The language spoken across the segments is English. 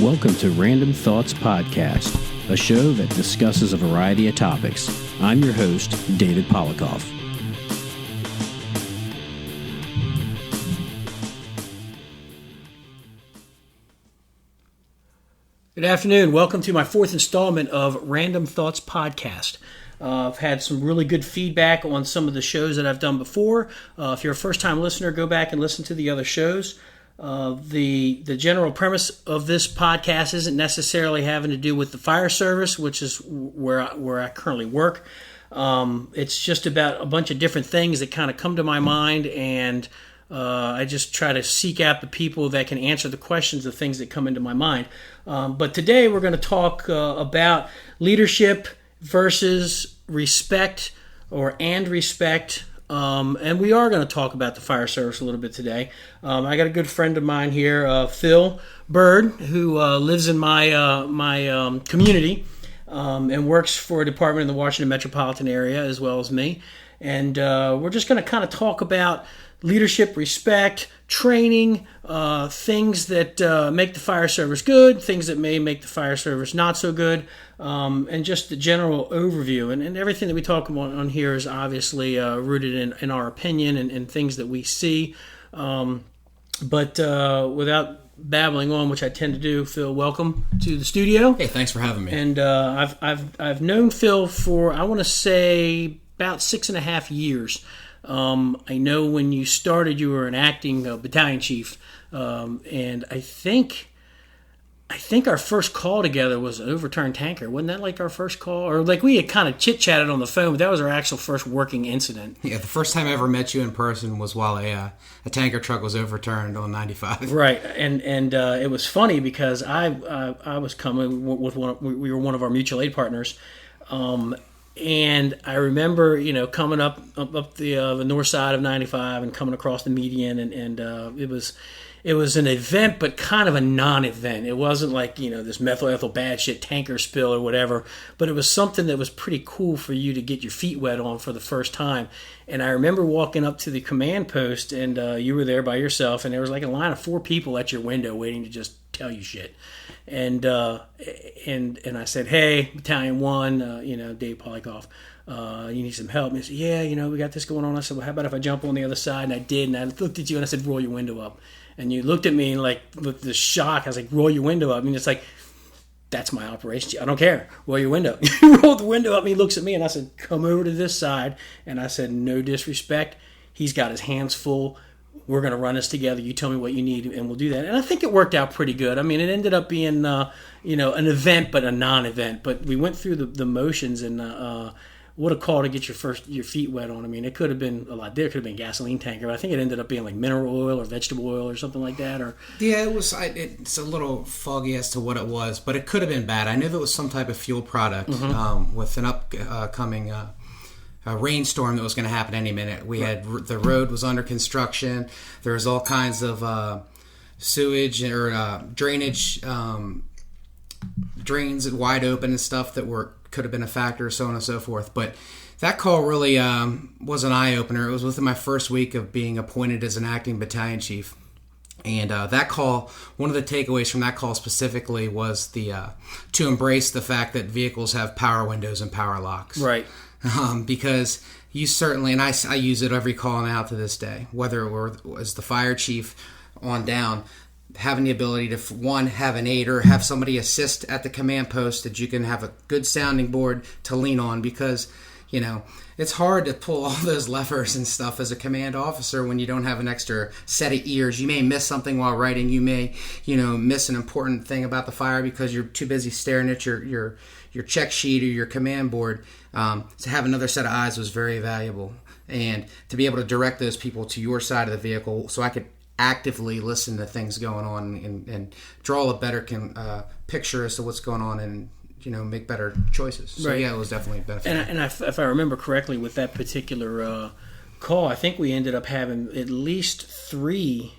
Welcome to Random Thoughts Podcast, a show that discusses a variety of topics. I'm your host, David Polikoff. Good afternoon. Welcome to my fourth installment of Random Thoughts Podcast. I've had some really good feedback on some of the shows that I've done before. If you're a first-time listener, go back and listen to the other shows. The general premise of this podcast isn't necessarily having to do with the fire service, which is where I currently work. It's just about a bunch of different things that kind of come to my mind, and I just try to seek out the people that can answer the questions of things that come into my mind. But today we're going to talk about leadership versus respect, and respect. And we are going to talk about the fire service a little bit today. I got a good friend of mine here, Phil Bird, who lives in my community and works for a department in the Washington metropolitan area as well as me. And we're just going to kind of talk about leadership, respect, training, things that make the fire service good, things that may make the fire service not so good, and just the general overview. And everything that we talk about on here is obviously rooted in our opinion and things that we see. But without babbling on, which I tend to do, Phil, welcome to the studio. Hey, thanks for having me. And I've known Phil for, I want to say, about 6.5 years. I know when you started, you were an acting Battalion Chief, and I think our first call together was an overturned tanker. Wasn't that like our first call? Or like we had kind of chit-chatted on the phone, but that was our actual first working incident. Yeah, the first time I ever met you in person was while a tanker truck was overturned on 95. Right, and it was funny because I was coming with we were one of our mutual aid partners. And I remember, coming up the north side of 95 and coming across the median, and it was an event, but kind of a non-event. It wasn't like, this methyl ethyl bad shit tanker spill or whatever, but it was something that was pretty cool for you to get your feet wet on for the first time. And I remember walking up to the command post, and you were there by yourself, and there was like a line of 4 people at your window waiting to just tell you shit. And I said, hey, Battalion 1, Dave Polikoff, you need some help? And he said, yeah, we got this going on. I said, well, how about if I jump on the other side? And I did, and I looked at you and I said, roll your window up. And you looked at me and like with the shock, I was like, roll your window up. And it's like, that's my operation. I don't care. Roll your window. He rolled the window up and he looks at me and I said, come over to this side. And I said, no disrespect. He's got his hands full. We're going to run this together. You tell me what you need, and we'll do that. And I think it worked out pretty good. I mean, it ended up being, an event, but a non-event. But we went through the motions, and what a call to get your feet wet on. I mean, it could have been a lot. There could have been gasoline tanker. I think it ended up being like mineral oil or vegetable oil or something like that. Or yeah, it was. It's a little foggy as to what it was, but it could have been bad. I knew it was some type of fuel product with an upcoming a rainstorm that was going to happen any minute. We had the road was under construction. There was all kinds of sewage or drainage drains wide open and stuff that could have been a factor, so on and so forth. But that call really was an eye opener. It was within my first week of being appointed as an acting battalion chief. And that call, one of the takeaways from that call specifically was to embrace the fact that vehicles have power windows and power locks. Right. Because you certainly, and I use it every call now to this day, whether it was the fire chief on down, having the ability to, one, have an aide or have somebody assist at the command post that you can have a good sounding board to lean on, because, it's hard to pull all those levers and stuff as a command officer when you don't have an extra set of ears. You may miss something while writing. You may, miss an important thing about the fire because you're too busy staring at your check sheet or your command board. To have another set of eyes was very valuable. And to be able to direct those people to your side of the vehicle so I could actively listen to things going on and draw a better picture as to what's going on and make better choices. So right. Yeah, it was definitely beneficial. And if I remember correctly, with that particular call, I think we ended up having at least three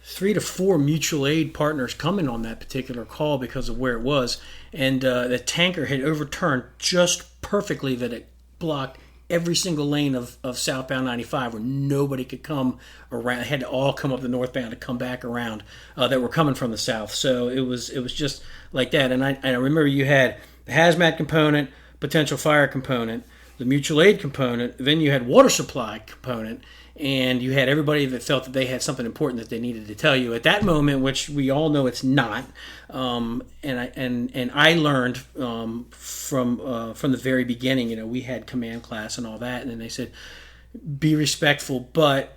to four mutual aid partners coming on that particular call because of where it was. And the tanker had overturned just perfectly that it blocked every single lane of southbound 95 where nobody could come around. They had to all come up the northbound to come back around that were coming from the south. So it was just like that. And I remember you had the hazmat component, potential fire component, the mutual aid component, then you had water supply component, and you had everybody that felt that they had something important that they needed to tell you at that moment, which we all know it's not. And I learned from the very beginning. We had command class and all that, and then they said, be respectful, but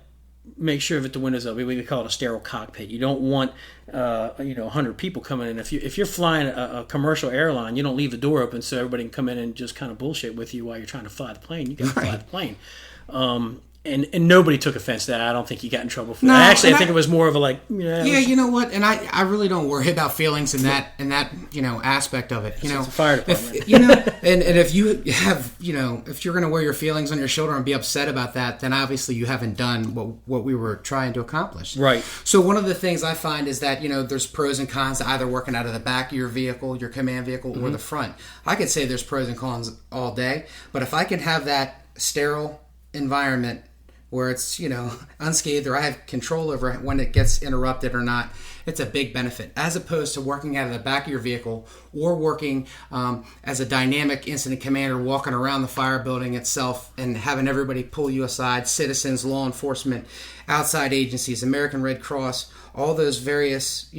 make sure that the windows up. We call it a sterile cockpit. You don't want 100 people coming in. If you're flying a commercial airline, you don't leave the door open so everybody can come in and just kind of bullshit with you while you're trying to fly the plane. You got to fly the plane. And nobody took offense to that. I don't think he got in trouble for that. Actually, I think it was more of a you know what? And I really don't worry about feelings in that aspect of it. It's a fire department. And if you have if you're going to wear your feelings on your shoulder and be upset about that, then obviously you haven't done what we were trying to accomplish. Right. So one of the things I find is that there's pros and cons to either working out of the back of your vehicle, your command vehicle, or the front. I could say there's pros and cons all day, but if I can have that sterile environment where it's, unscathed, or I have control over when it gets interrupted or not, it's a big benefit. As opposed to working out of the back of your vehicle or working as a dynamic incident commander, walking around the fire building itself and having everybody pull you aside, citizens, law enforcement, outside agencies, American Red Cross, all those various,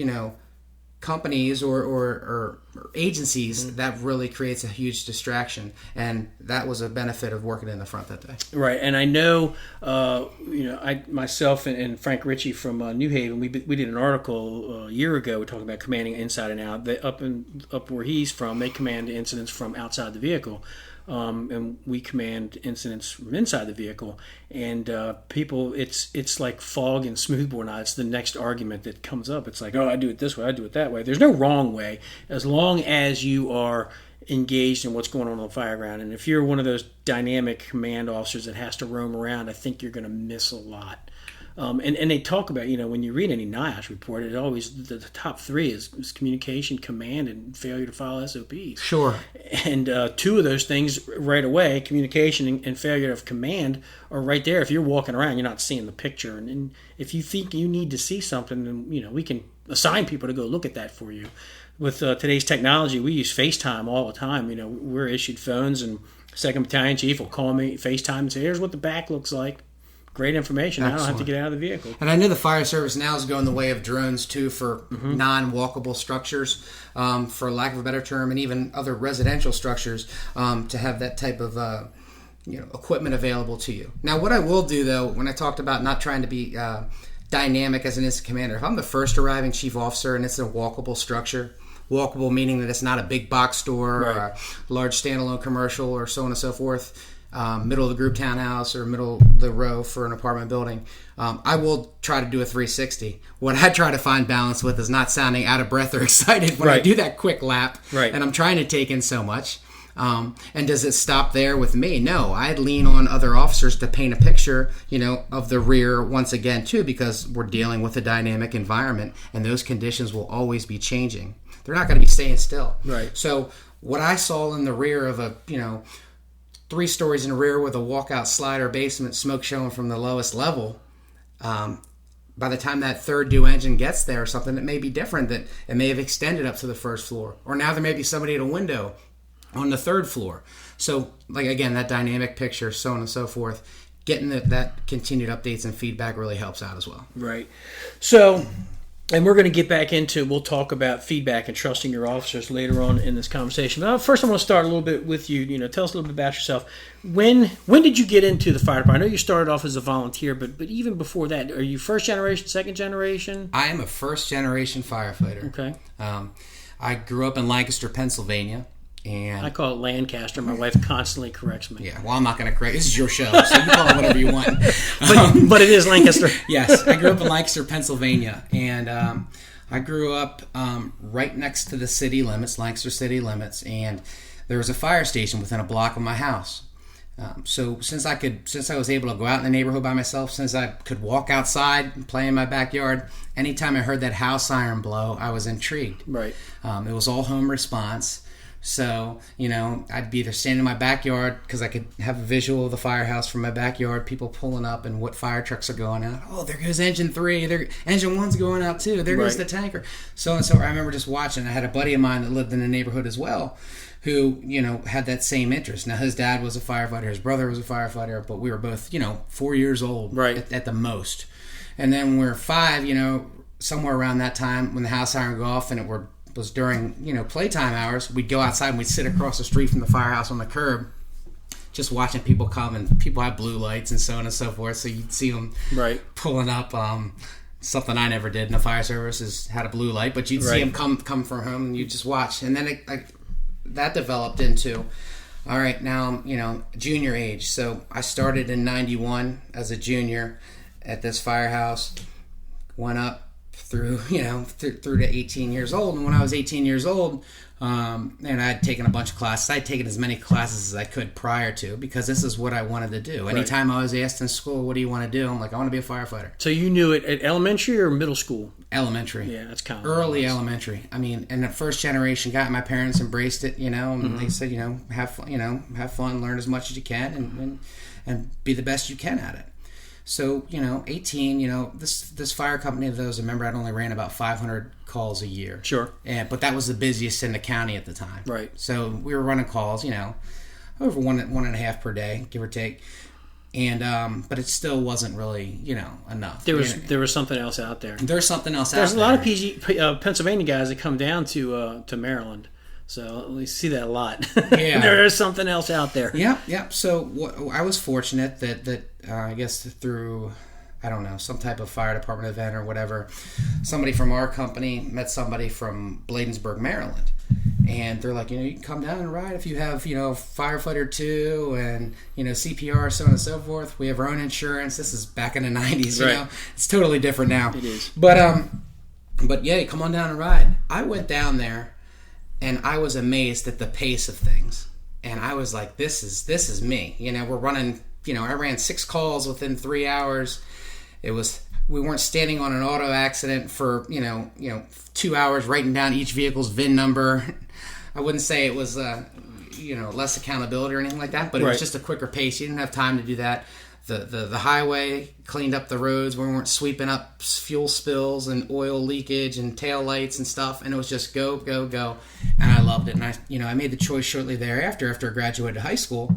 companies or agencies, that really creates a huge distraction, and that was a benefit of working in the front that day. Right, and I know, I myself and Frank Ritchie from New Haven, we did an article a year ago talking about commanding inside and out. Up where he's from, they command incidents from outside the vehicle. And we command incidents from inside the vehicle, and people, it's like fog and smoothbore now. It's the next argument that comes up. It's like, I do it this way, I do it that way. There's no wrong way, as long as you are engaged in what's going on the fire ground. And if you're one of those dynamic command officers that has to roam around, I think you're going to miss a lot. And they talk about, when you read any NIOSH report, it always, the top three is communication, command, and failure to follow SOPs. Sure. And two of those things right away, communication and failure of command, are right there. If you're walking around, you're not seeing the picture. And if you think you need to see something, then, we can assign people to go look at that for you. With today's technology, we use FaceTime all the time. We're issued phones, and 2nd Battalion Chief will call me, FaceTime, and say, here's what the back looks like. Great information. Excellent. I don't have to get out of the vehicle. And I know the fire service now is going the way of drones too for non-walkable structures, for lack of a better term, and even other residential structures, to have that type of equipment available to you. Now, what I will do though, when I talked about not trying to be dynamic as an incident commander, if I'm the first arriving chief officer and it's a walkable structure, walkable meaning that it's not a big box store, right, or a large standalone commercial or so on and so forth, middle of the group townhouse or middle of the row for an apartment building, I will try to do a 360. What I try to find balance with is not sounding out of breath or excited when I do that quick lap, and I'm trying to take in so much. And does it stop there with me? No, I'd lean on other officers to paint a picture, of the rear once again too, because we're dealing with a dynamic environment and those conditions will always be changing. They're not going to be staying still. Right. So what I saw in the rear of a, 3 stories in the rear with a walkout slider basement, smoke showing from the lowest level, by the time that third due engine gets there or something, it may be different. That it may have extended up to the first floor, or now there may be somebody at a window on the 3rd floor. So, again, that dynamic picture, so on and so forth, getting that continued updates and feedback really helps out as well. Right. So, and we're going to get back into, we'll talk about feedback and trusting your officers later on in this conversation. But first, I want to start a little bit with you. Tell us a little bit about yourself. When did you get into the fire department? I know you started off as a volunteer, but even before that, are you first generation, second generation? I am a first generation firefighter. Okay. I grew up in Lancaster, Pennsylvania. And I call it Lancaster. My wife constantly corrects me. Yeah, well, I'm not going to correct. This is your show, so you call it whatever you want. But it is Lancaster. Yes, I grew up in Lancaster, Pennsylvania, and I grew up right next to the city limits, Lancaster city limits, and there was a fire station within a block of my house. So since I was able to go out in the neighborhood by myself, since I could walk outside and play in my backyard, anytime I heard that house siren blow, I was intrigued. Right. It was all home response. So, I'd be either standing in my backyard because I could have a visual of the firehouse from my backyard, people pulling up and what fire trucks are going out. Oh, there goes engine 3. Engine 1's going out too. There goes the tanker. So and so. I remember just watching. I had a buddy of mine that lived in the neighborhood as well who, had that same interest. Now, his dad was a firefighter. His brother was a firefighter. But we were both, 4 years old at the most. And then when we were 5, somewhere around that time when the house siren go off and it was during, playtime hours, we'd go outside and we'd sit across the street from the firehouse on the curb just watching people come, and people have blue lights and so on and so forth, so you'd see them pulling up. Something I never did in the fire service is had a blue light, but you'd see them come from home and you just watch. And then that developed into, all right, now I'm, junior age. So I started in 91 as a junior at this firehouse, went up through to 18 years old. And when I was 18 years old, and I'd taken a bunch of classes. I'd taken as many classes as I could prior to, because this is what I wanted to do. Anytime I was asked in school, what do you want to do? I'm like, I want to be a firefighter. So you knew it at elementary or middle school? Elementary. Yeah, that's kind of early elementary. I mean, and the first generation got, my parents embraced it, and they said, have fun, learn as much as you can, and be the best you can at it. So, 18, this fire company that I was a member, I'd only ran about 500 calls a year. Sure. But that was the busiest in the county at the time. Right. So we were running calls, over one and a half per day, give or take. And but it still wasn't really, enough. There was something else out there. There's something else out there. There's a lot of Pennsylvania guys that come down to Maryland. So we see that a lot. Yeah. There is something else out there. Yep. So I was fortunate that I guess through, I don't know, some type of fire department event or whatever, somebody from our company met somebody from Bladensburg, Maryland. And they're like, you can come down and ride if you have, firefighter 2 and, CPR, so on and so forth. We have our own insurance. This is back in the 90s, you know. It's totally different now. It is. But yeah, come on down and ride. I went down there and I was amazed at the pace of things. And I was like, this is me. We're running, I ran 6 calls within 3 hours. We weren't standing on an auto accident for, 2 hours writing down each vehicle's VIN number. I wouldn't say it was, less accountability or anything like that, but it was just a quicker pace. You didn't have time to do that. The highway cleaned up the roads. We weren't sweeping up fuel spills and oil leakage and tail lights and stuff. And it was just go, go, go. And I loved it. And I made the choice shortly thereafter, after I graduated high school,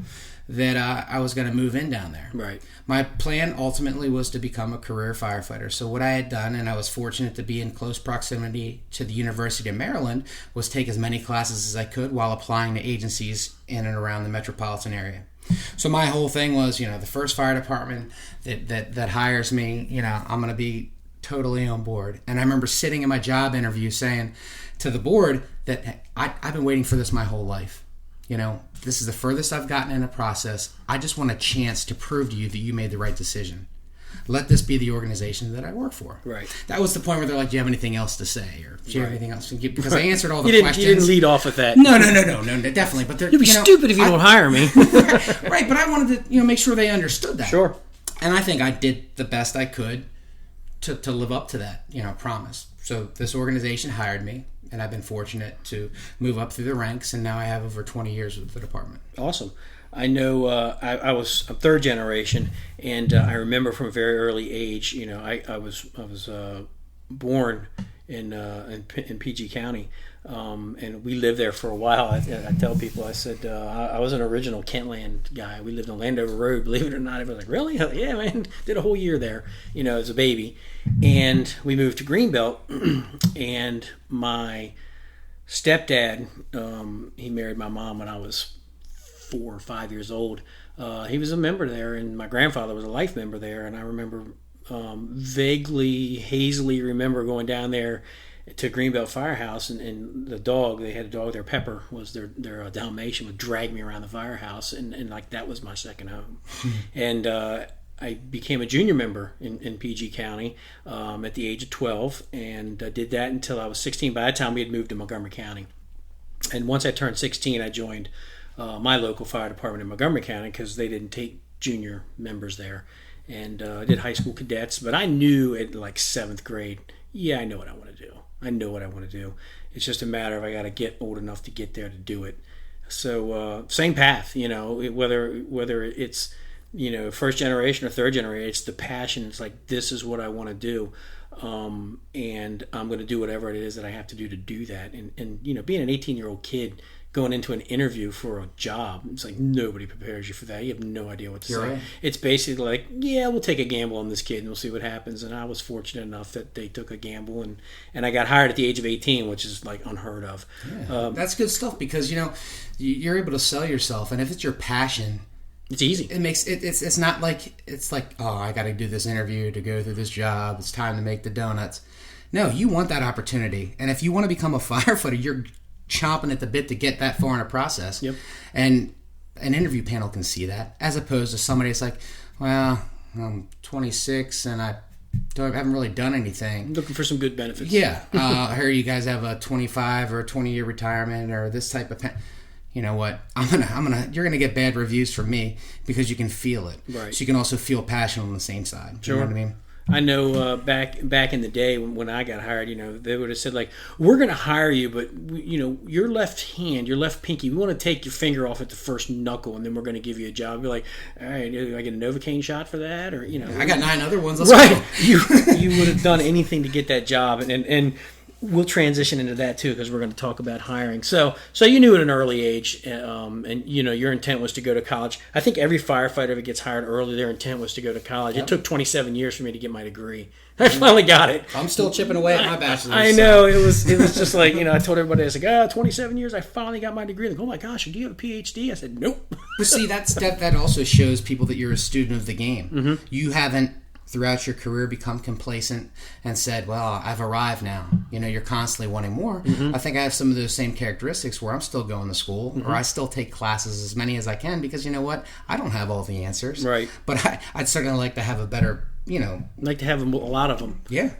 that I was going to move in down there. Right. My plan ultimately was to become a career firefighter. So what I had done, and I was fortunate to be in close proximity to the University of Maryland, was take as many classes as I could while applying to agencies in and around the metropolitan area. So my whole thing was, the first fire department that hires me, I'm going to be totally on board. And I remember sitting in my job interview saying to the board that I've been waiting for this my whole life. This is the furthest I've gotten in a process. I just want a chance to prove to you that you made the right decision. Let this be the organization that I work for. Right. That was the point where they're like, do you have anything else to say? Or do you have anything else? Because I answered all the questions. You didn't lead off with that. No, definitely. But you'd be stupid if you don't hire me. Right, but I wanted to make sure they understood that. Sure. And I think I did the best I could to live up to that, promise. So this organization hired me, and I've been fortunate to move up through the ranks, and now I have over 20 years with the department. Awesome. I know I was a third generation, and I remember from a very early age, I was born in PG County, and we lived there for a while. I tell people, I said, I was an original Kentland guy. We lived on Landover Road, believe it or not. Everyone's like, really? Yeah, man, did a whole year there, as a baby. And we moved to Greenbelt, and my stepdad, he married my mom when I was 4 or 5 years old. He was a member there, and my grandfather was a life member there. And I remember vaguely, hazily remember going down there to Greenbelt Firehouse, and the dog, they had a dog there, Pepper was their Dalmatian, would drag me around the firehouse, and like that was my second home. And I became a junior member in PG County at the age of 12, and did that until I was 16. By that time, we had moved to Montgomery County. And once I turned 16, I joined my local fire department in Montgomery County because they didn't take junior members there. And I did high school cadets, but I knew at like 7th grade, I know what I want to do. I know what I want to do. It's just a matter of I got to get old enough to get there to do it. So same path, whether it's first generation or third generation, it's the passion. It's like, this is what I want to do, and I'm going to do whatever it is that I have to do that. And being an 18-year-old kid going into an interview for a job, it's like nobody prepares you for that. You have no idea what to say. Right. It's basically like, yeah, we'll take a gamble on this kid and we'll see what happens. And I was fortunate enough that they took a gamble, and I got hired at the age of 18, which is like unheard of. Yeah, that's good stuff, because you're able to sell yourself, and if it's your passion, it's easy. It makes it. It's not like oh, I got to do this interview to go through this job. It's time to make the donuts. No, you want that opportunity, and if you want to become a firefighter, you're chomping at the bit to get that far in a process. Yep. And an interview panel can see that, as opposed to somebody that's like, well, I'm 26 and I haven't really done anything. I'm looking for some good benefits. Yeah. I heard you guys have a 25 or a 20-year retirement or this type of you know what? You're gonna get bad reviews from me because you can feel it. Right. So you can also feel passion on the same side. Sure. You know what I mean? I know back in the day when I got hired, they would have said, like, we're going to hire you, but your left hand, your left pinky, we want to take your finger off at the first knuckle, and then we're going to give you a job. Be like, all right, do I get a Novocaine shot for that, or I got 9 other ones. Let's right? go. You would have done anything to get that job, and we'll transition into that too, because we're going to talk about hiring. So you knew at an early age, and your intent was to go to college. I think every firefighter that gets hired early, their intent was to go to college. Yep. It took 27 years for me to get my degree. I finally got it. I'm still chipping away at my bachelor's. I know. It was just like, I told everybody, I was like, 27 years, I finally got my degree. Like, oh my gosh, do you have a PhD? I said, nope. But see, that also shows people that you're a student of the game. Mm-hmm. You haven't, throughout your career, become complacent and said, well, I've arrived now. You're constantly wanting more. Mm-hmm. I think I have some of those same characteristics where I'm still going to school, mm-hmm. or I still take classes, as many as I can, because you know what? I don't have all the answers. Right. But I'd certainly like to have a better, like to have a lot of them. Yeah.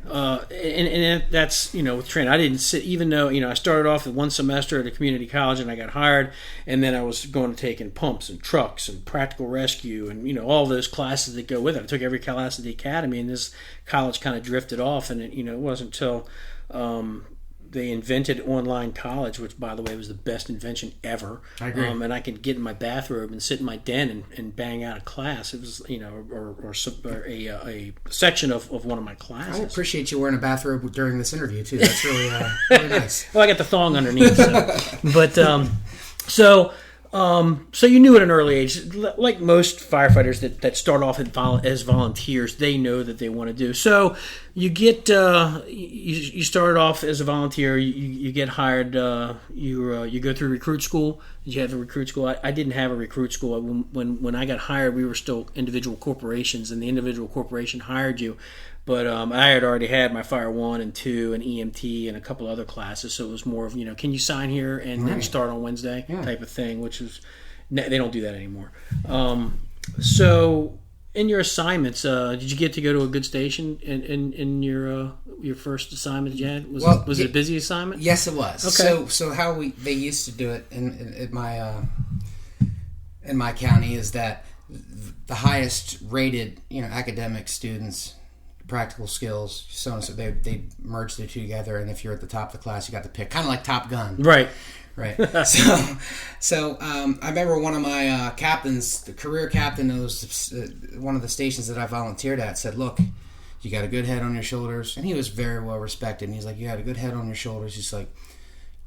And that's, with training. I didn't sit, even though, I started off with 1 semester at a community college and I got hired, and then I was going to take in pumps and trucks and practical rescue and, all those classes that go with it. I took every class at the academy, and this college kind of drifted off, and it wasn't until they invented online college, which, by the way, was the best invention ever. I agree. And I could get in my bathrobe and sit in my den and bang out a class. It was, or a section of one of my classes. I appreciate you wearing a bathrobe during this interview, too. That's really, really nice. Well, I got the thong underneath. So you knew at an early age, like most firefighters that start off as volunteers, they know that they want to do. So you get you start off as a volunteer, you get hired, you go through recruit school. Did you have a recruit school? I didn't have a recruit school. When I got hired, we were still individual corporations, and the individual corporation hired you. But I had already had my Fire 1 and 2 and EMT and a couple other classes, so it was more of, can you sign here and then start on Wednesday type of thing, which is, they don't do that anymore. So in your assignments, did you get to go to a good station in your first assignment you had? Was it a busy assignment? Yes, it was. Okay. So how they used to do it in my county is that the highest rated academic students, practical skills, so on, so they merged the two together, and if you're at the top of the class, you got to pick, kind of like Top Gun. Right. So I remember one of my captains, the career captain of one of the stations that I volunteered at, said, look, you got a good head on your shoulders, and he was very well respected, and he's like, you got a good head on your shoulders. He's like,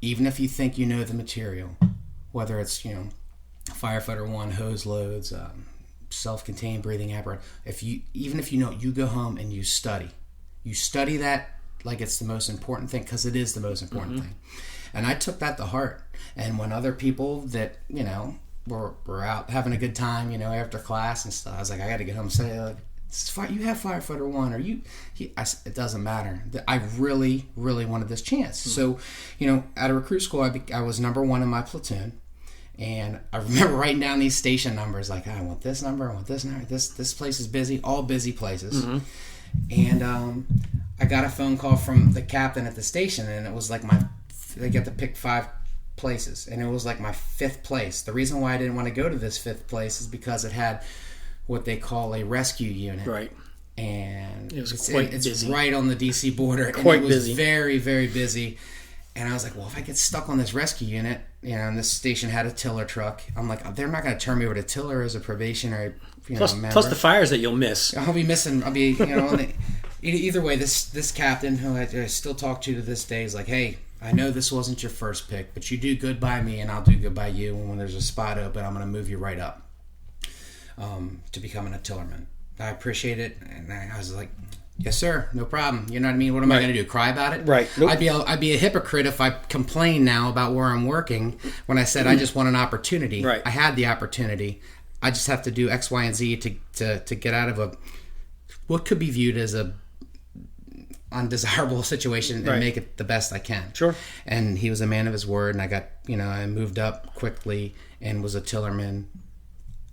even if you think you know the material, whether it's firefighter 1 hose loads, self-contained breathing apparatus, even if you know, you go home and you study that like it's the most important thing, because it is the most important thing. And I took that to heart. And when other people that were out having a good time after class and stuff, I was like, I got to get home and say, you have firefighter 1, or it doesn't matter. I really, really wanted this chance. So at a recruit school, I was number 1 in my platoon. And I remember writing down these station numbers, like, I want this number, I want this number, this place is busy, all busy places. Mm-hmm. And I got a phone call from the captain at the station, and it was like they get to pick 5 places, and it was like my 5th place. The reason why I didn't want to go to this 5th place is because it had what they call a rescue unit. Right. and it's busy. Right on the DC border. Quite and it was busy. Very, very busy. And I was like, well, if I get stuck on this rescue unit, and this station had a tiller truck, I'm like, they're not going to turn me over to tiller as a probationary member. Plus the fires that you'll miss. I'll be missing. I'll be, either way, this captain, who I still talk to this day, is like, hey, I know this wasn't your first pick, but you do good by me, and I'll do good by you. And when there's a spot open, I'm going to move you right up to becoming a tillerman. I appreciate it, and I was like, yes, sir, no problem. You know what I mean? What am I going to do? Cry about it? Right. Nope. I'd be a hypocrite if I complain now about where I'm working when I said I just want an opportunity. Right. I had the opportunity. I just have to do X, Y, and Z to get out of what could be viewed as a undesirable situation and make it the best I can. Sure. And he was a man of his word, and I moved up quickly and was a tillerman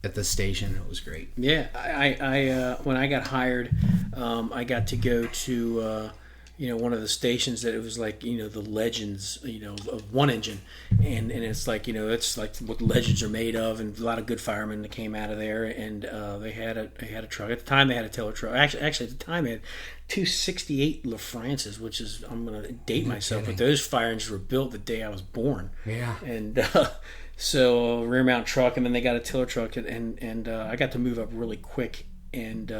at the station. It was great. Yeah, I when I got hired, I got to go to one of the stations that it was like the legends of one engine, and it's like it's like what legends are made of, and a lot of good firemen that came out of there, and they had a truck at the time. They had a tiller truck. Actually at the time they had 268 LaFrances, which is, I'm gonna date myself, but those fire engines were built the day I was born. Yeah. And so rear mount truck, and then they got a tiller truck, and I got to move up really quick, and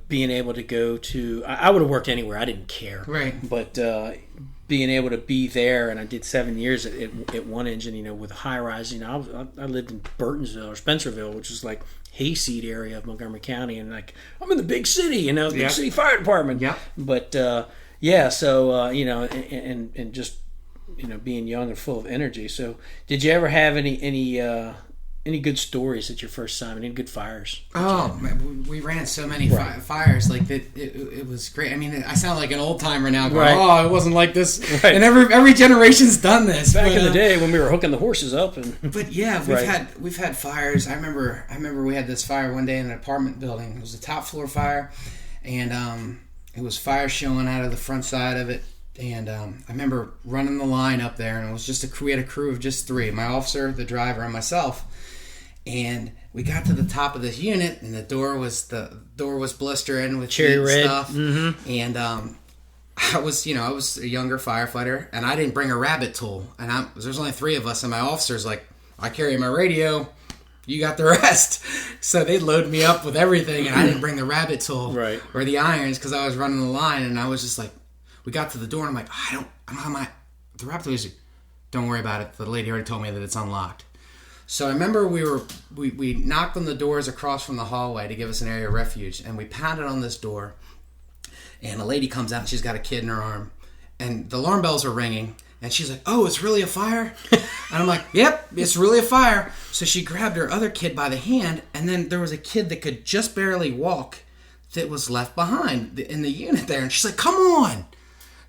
being able to go to, I would have worked anywhere, I didn't care, right? But being able to be there, and I did 7 years at one engine, with a high rise. I lived in Burtonsville or Spencerville, which is like hayseed area of Montgomery County, and like I'm in the big city, the big city fire department. Yeah. But so and just being young and full of energy. So, did you ever have any good stories at your first time? Any good fires? Oh, man, we ran so many fires. Like it was great. I mean, I sound like an old timer now. Going, oh, it wasn't like this. Right. And every generation's done this. Back in the day when we were hooking the horses up. But yeah, we've had fires. I remember we had this fire one day in an apartment building. It was a top floor fire, and it was fire showing out of the front side of it. And I remember running the line up there, and it was we had a crew of just 3: my officer, the driver, and myself. And we got to the top of this unit, and the door was blistering with cherry red stuff. Mm-hmm. And I was a younger firefighter, and I didn't bring a rabbit tool. And there's only 3 of us, and my officer's like, I carry my radio, you got the rest. So they load me up with everything, and I didn't bring the rabbit tool or the irons because I was running the line. And I was just like, we got to the door, and I'm like, I don't have the rabbit tool. Don't worry about it. The lady already told me that it's unlocked. So I remember we knocked on the doors across from the hallway to give us an area of refuge, and we pounded on this door, and a lady comes out, and she's got a kid in her arm, and the alarm bells are ringing, and she's like, oh, it's really a fire? And I'm like, yep, it's really a fire. So she grabbed her other kid by the hand, and then there was a kid that could just barely walk that was left behind in the unit there, and she's like, come on.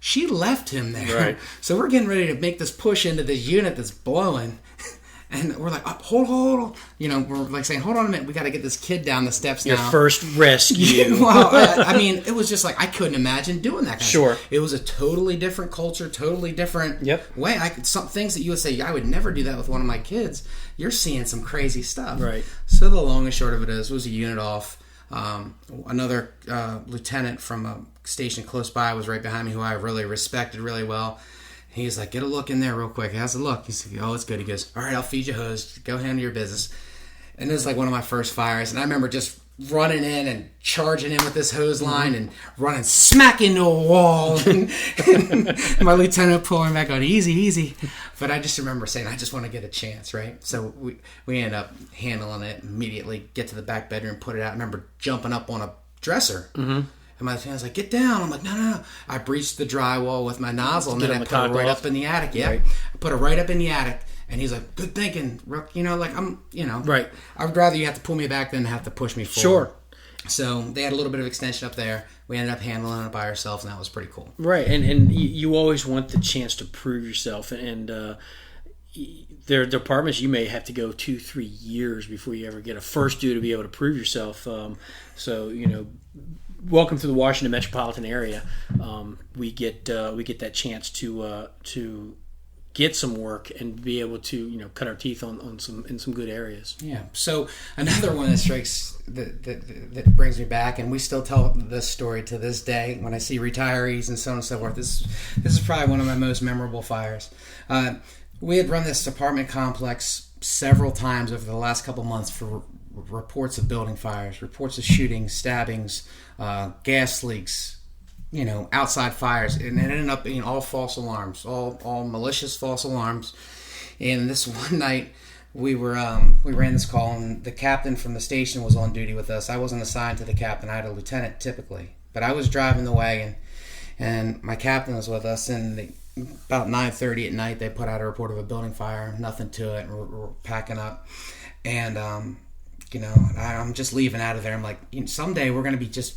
She left him there. Right. So we're getting ready to make this push into this unit that's blowing. And we're like, hold on. We're like saying, hold on a minute. We got to get this kid down the steps now. Your first rescue. Well, I mean, it was just like, I couldn't imagine doing that kind of stuff. It was a totally different culture, totally different way. Some things that you would say, I would never do that with one of my kids. You're seeing some crazy stuff. Right. So the long and short of it is, it was a unit off. Another lieutenant from a station close by was right behind me, who I really respected really well. He's like, get a look in there real quick. How's it look? He's like, oh, it's good. He goes, all right, I'll feed you hose. Go handle your business. And it was like one of my first fires. And I remember just running in and charging in with this hose line and running smack into a wall. And my lieutenant pulling back on, easy. But I just remember saying, I just want to get a chance, right? So we ended up handling it immediately, get to the back bedroom, put it out. I remember jumping up on a dresser. Mm-hmm. And my lieutenant's like, get down. I'm like, no. I breached the drywall with my nozzle, and then I put it right up in the attic. Yeah, right. I put it right up in the attic. And he's like, good thinking, Rook. Right. I would rather you have to pull me back than have to push me forward. Sure. So they had a little bit of extension up there. We ended up handling it by ourselves, and that was pretty cool. Right, and you always want the chance to prove yourself. And there are departments you may have to go 2-3 years before you ever get a first due to be able to prove yourself. Welcome to the Washington metropolitan area. We get that chance to get some work and be able to cut our teeth on some good areas. Yeah. So another one that strikes that brings me back, and we still tell this story to this day when I see retirees and so on and so forth. This is probably one of my most memorable fires. We had run this apartment complex several times over the last couple months for reports of building fires, reports of shootings, stabbings, gas leaks, outside fires, and it ended up being all false alarms, all malicious false alarms. And this one night, we ran this call, and the captain from the station was on duty with us. I wasn't assigned to the captain; I had a lieutenant typically, but I was driving the wagon, and my captain was with us. And about 9:30 at night, they put out a report of a building fire. Nothing to it. And we're packing up, and I'm just leaving out of there. I'm like, someday we're going to be just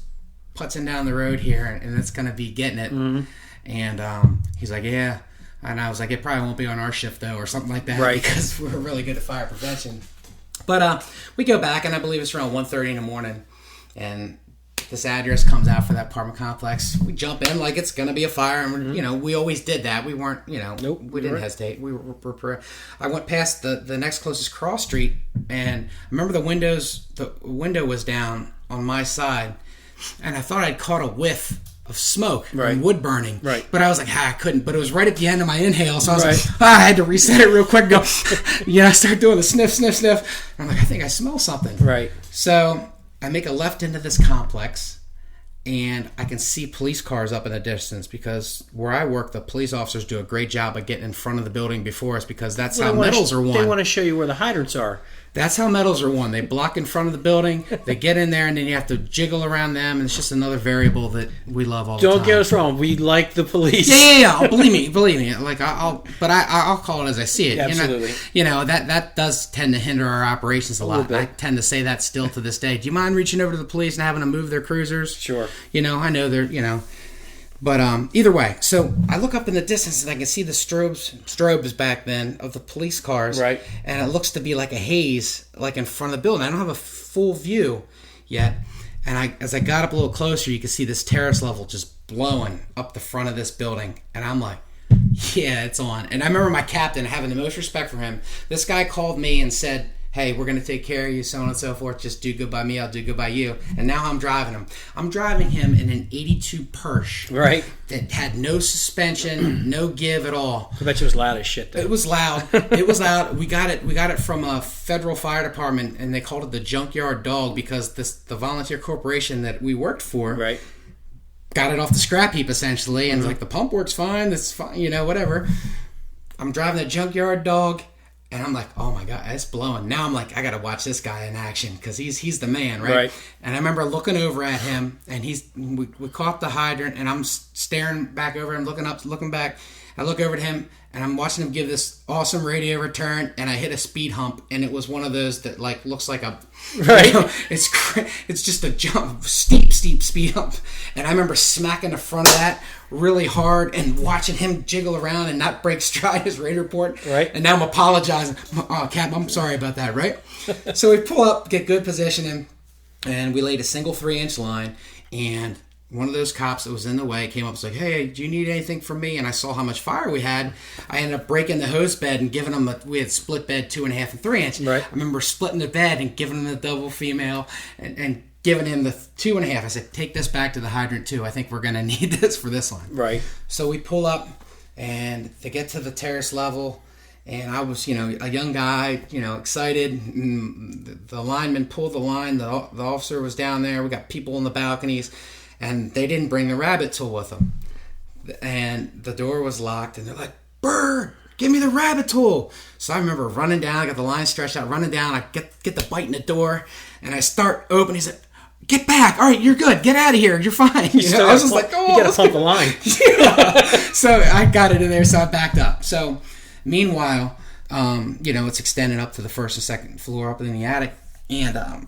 putzing down the road here, and it's going to be getting it. Mm-hmm. And he's like, yeah. And I was like, it probably won't be on our shift, though, or something like that, right? Because we're really good at fire prevention. But we go back, and I believe it's around 1:30 in the morning, and this address comes out for that apartment complex. We jump in like it's going to be a fire, and mm-hmm. We always did that. We weren't, nope, we didn't hesitate. I went past the next closest cross street, and I remember the window was down on my side, and I thought I'd caught a whiff of smoke and wood burning. Right. But I was like, I couldn't. But it was right at the end of my inhale, so I was like, I had to reset it real quick and go, I start doing the sniff, sniff, sniff. And I'm like, I think I smell something. Right. So I make a left into this complex, and I can see police cars up in the distance because where I work, the police officers do a great job of getting in front of the building before us because that's how medals are won. They want to show you where the hydrants are. That's how medals are won. They block in front of the building, they get in there, and then you have to jiggle around them, and it's just another variable that we love all the time. Don't get us wrong. We like the police. Yeah. Believe me. Like I'll call it as I see it. Absolutely. That does tend to hinder our operations a lot. I tend to say that still to this day. Do you mind reaching over to the police and having them move their cruisers? Sure. I know they're. But either way, so I look up in the distance and I can see the strobes back then of the police cars. Right. And it looks to be like a haze, like in front of the building. I don't have a full view yet. And as I got up a little closer, you can see this terrace level just blowing up the front of this building. And I'm like, yeah, it's on. And I remember my captain, having the most respect for him. This guy called me and said, hey, we're going to take care of you, so on and so forth. Just do good by me, I'll do good by you. And now I'm driving him. I'm driving him in an 82 Porsche. Right. That had no suspension, no give at all. I bet you it was loud as shit, though. It was loud. It was loud. We got it from a federal fire department, and they called it the Junkyard Dog because the volunteer corporation that we worked for got it off the scrap heap, essentially. And like, the pump works fine. That's fine, whatever. I'm driving the Junkyard Dog. And I'm like, oh my God, it's blowing. Now I'm like, I got to watch this guy in action because he's the man, right? And I remember looking over at him, and we caught the hydrant, and I'm staring back over him, looking back. I look over at him, and I'm watching him give this awesome radio return, and I hit a speed hump, and it was one of those that like looks like a it's just a jump, steep speed hump. And I remember smacking the front of that really hard and watching him jiggle around and not break stride his radar report. Right. And now I'm apologizing. Oh, Cap, I'm sorry about that, right? So we pull up, get good positioning, and we laid a single 3-inch line, and one of those cops that was in the way came up and was like, hey, do you need anything from me? And I saw how much fire we had. I ended up breaking the hose bed and giving them we had split bed 2.5 and 3-inch. Right. I remember splitting the bed and giving him the double female and giving him the 2.5. I said, take this back to the hydrant too. I think we're going to need this for this one. Right. So we pull up, and they get to the terrace level, and I was, a young guy, excited. And the lineman pulled the line. The officer was down there. We got people in the balconies. And they didn't bring the rabbit tool with them. And the door was locked, and they're like, Bird, give me the rabbit tool. So I remember running down, I got the line stretched out, running down, I get the bite in the door, and I start opening. He said, get back. All right, you're good. Get out of here. You're fine. I was just like, oh. You got to pump the line. So I got it in there, so I backed up. So meanwhile, it's extended up to the first and second floor up in the attic, and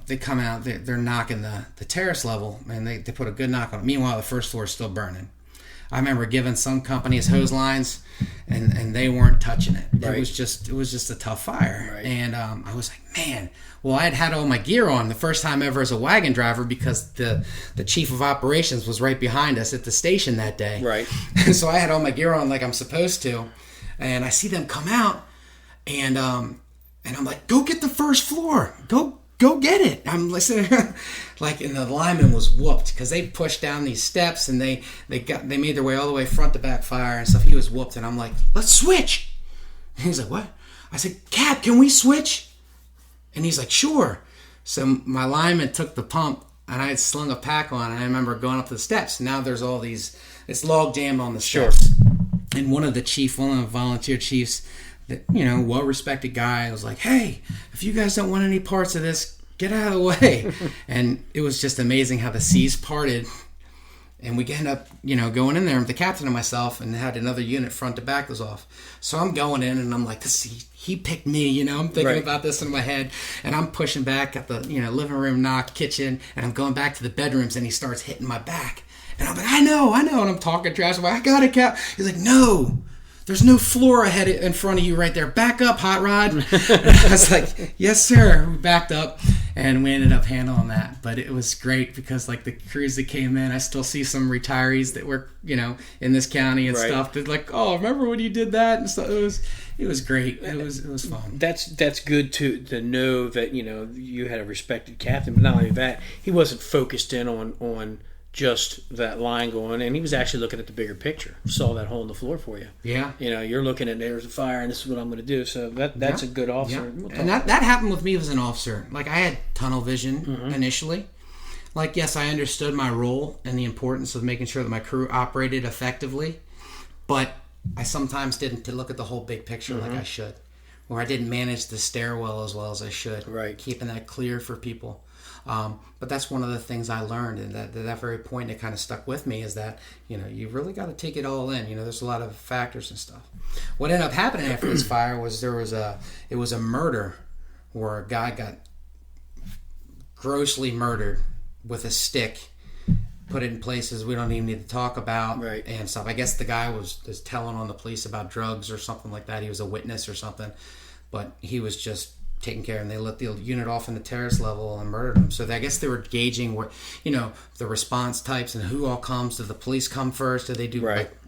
they come out, they're knocking the terrace level, and they put a good knock on it. Meanwhile, the first floor is still burning. I remember giving some companies hose lines, and they weren't touching it. Right. It was just a tough fire. Right. And I was like, man, well, I had all my gear on the first time ever as a wagon driver because the chief of operations was right behind us at the station that day. Right. So I had all my gear on like I'm supposed to. and I see them come out, and I'm like, go get the first floor, go get it. I'm listening, like, and the lineman was whooped because they pushed down these steps and they made their way all the way front to back fire and stuff. He was whooped, and I'm like, let's switch. And he's like, what? I said, Cap, can we switch? And he's like, sure. So my lineman took the pump, and I had slung a pack on, and I remember going up the steps. Now there's all these, it's log jammed on the steps. And one of the volunteer chiefs, that, well-respected guy, was like, hey, if you guys don't want any parts of this, get out of the way. And it was just amazing how the seas parted, and we end up, going in there with the captain and myself, and had another unit front to back was off. So I'm going in, and I'm like, he picked me, I'm thinking about this in my head, and I'm pushing back at the, living room knock, kitchen, and I'm going back to the bedrooms, and he starts hitting my back. And I'm like, I know, and I'm talking trash. I'm like, I got it, Cap. He's like, no. There's no floor ahead in front of you right there. Back up, Hot Rod. And I was like, yes, sir. We backed up, and we ended up handling that. But it was great because, like, the crews that came in, I still see some retirees that work, in this county and stuff. They're like, oh, remember when you did that? And so it was great. It was fun. That's good to know that, you had a respected captain. But not only that, he wasn't focused in on just that line going, and he was actually looking at the bigger picture. Saw that hole in the floor for you. Yeah. You're looking at, there's a fire, and this is what I'm going to do. So that's a good officer. Yeah. And that happened with me as an officer. Like, I had tunnel vision initially. Like, yes, I understood my role and the importance of making sure that my crew operated effectively, but I sometimes didn't look at the whole big picture like I should, or I didn't manage the stairwell as well as I should. Right. Keeping that clear for people. But that's one of the things I learned, and that very point that kind of stuck with me is that, you really got to take it all in. There's a lot of factors and stuff. What ended up happening after this fire was it was a murder where a guy got grossly murdered with a stick, put it in places we don't even need to talk about, and stuff. I guess the guy was telling on the police about drugs or something like that. He was a witness or something, but he was just taken care of, and they let the unit off in the terrace level and murdered him. So I guess they were gauging what, the response types and who all comes. Do the police come first? Do they do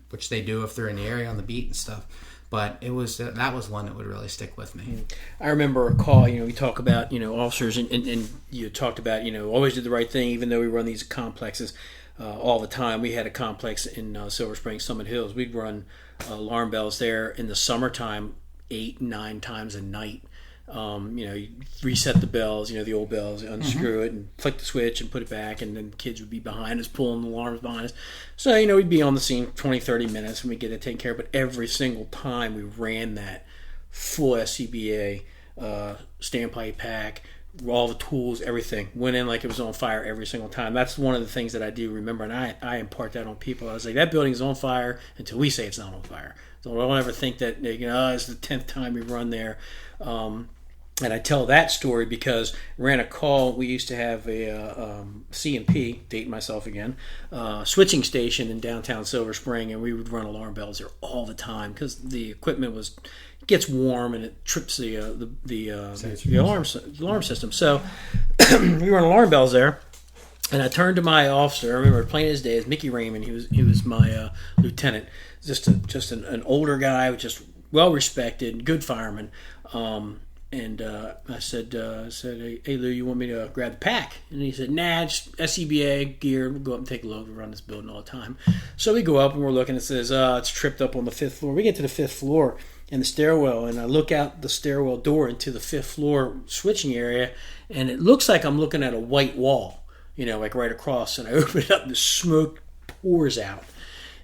which they do if they're in the area on the beat and stuff. But it was that was one that would really stick with me. I remember a call. We talk about officers, and you talked about always did the right thing, even though we run these complexes all the time. We had a complex in Silver Spring, Summit Hills. We'd run alarm bells there in the summertime 8-9 times a night. You reset the bells, the old bells, unscrew it and flick the switch and put it back, and then kids would be behind us, pulling the alarms behind us. So, we'd be on the scene 20-30 minutes and we'd get it taken care of. But every single time we ran that full SCBA, standpipe pack, all the tools, everything went in like it was on fire every single time. That's one of the things that I do remember, and I impart that on people. I was like, that building's on fire until we say it's not on fire. So don't ever think that it's the 10th time we run there. And I tell that story because ran a call. We used to have a C&P, dating myself again, switching station in downtown Silver Spring, and we would run alarm bells there all the time because the equipment gets warm and it trips the alarm system. So we run alarm bells there, and I turned to my officer. I remember plain as day as Mickey Raymond. He was my lieutenant, just an older guy, just well respected, good fireman. And I said, hey, Lou, you want me to grab the pack? And he said, nah, just SCBA gear. We'll go up and take a look. We run this building all the time. So we go up and we're looking. It says, it's tripped up on the 5th floor. We get to the 5th floor in the stairwell, and I look out the stairwell door into the 5th floor switching area, and it looks like I'm looking at a white wall, like right across. And I open it up, and the smoke pours out.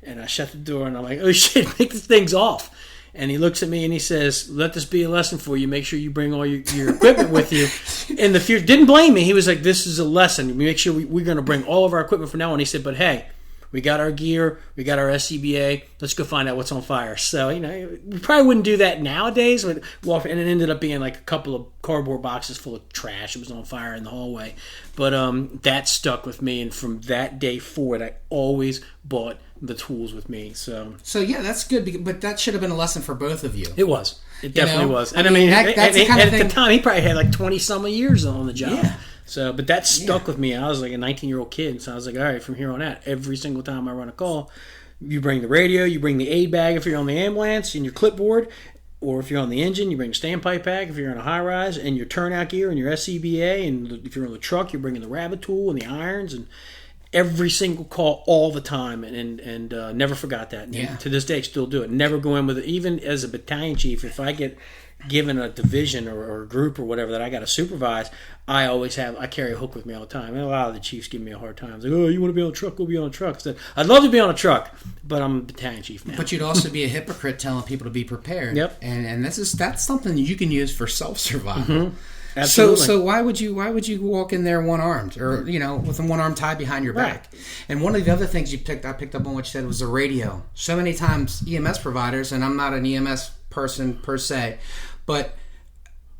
And I shut the door, and I'm like, oh, shit, make this thing's off. And he looks at me and he says, let this be a lesson for you. Make sure you bring all your equipment with you in the future. Didn't blame me. He was like, this is a lesson. Make sure we're going to bring all of our equipment from now on. He said, but hey, we got our gear. We got our SCBA. Let's go find out what's on fire. So, we probably wouldn't do that nowadays. And it ended up being like a couple of cardboard boxes full of trash. It was on fire in the hallway. But that stuck with me. And from that day forward, I always bought the tools with me. So yeah, that's good. But that should have been a lesson for both of you. It was. It definitely was. And that's the kind of thing. At the time, he probably had like 20 some years on the job. Yeah. So, but that stuck with me. I was like a 19-year-old kid, so I was like, all right, from here on out, every single time I run a call, You bring the radio, you bring the aid bag if you're on the ambulance, and your clipboard, or if you're on the engine, you bring a standpipe bag if you're in a high rise, and your turnout gear and your SCBA, and if you're on the truck, you're bringing the rabbit tool and the irons, and every single call all the time, and never forgot that. Yeah. And to this day, still do it. Never go in with it. Even as a battalion chief, if I get given a division or a group or whatever that I got to supervise, I carry a hook with me all the time. And a lot of the chiefs give me a hard time. It's like, oh, you want to be on a truck? Go be on a truck. I said, I'd love to be on a truck, but I'm a battalion chief now. But you'd also be a hypocrite telling people to be prepared. Yep. And that's something you can use for self-survival. Mm-hmm. Absolutely. So why would you walk in there one armed, or with one arm tied behind your back? Right. And one of the other things I picked up on what you said was the radio. So many times EMS providers, and I'm not an EMS person per se, but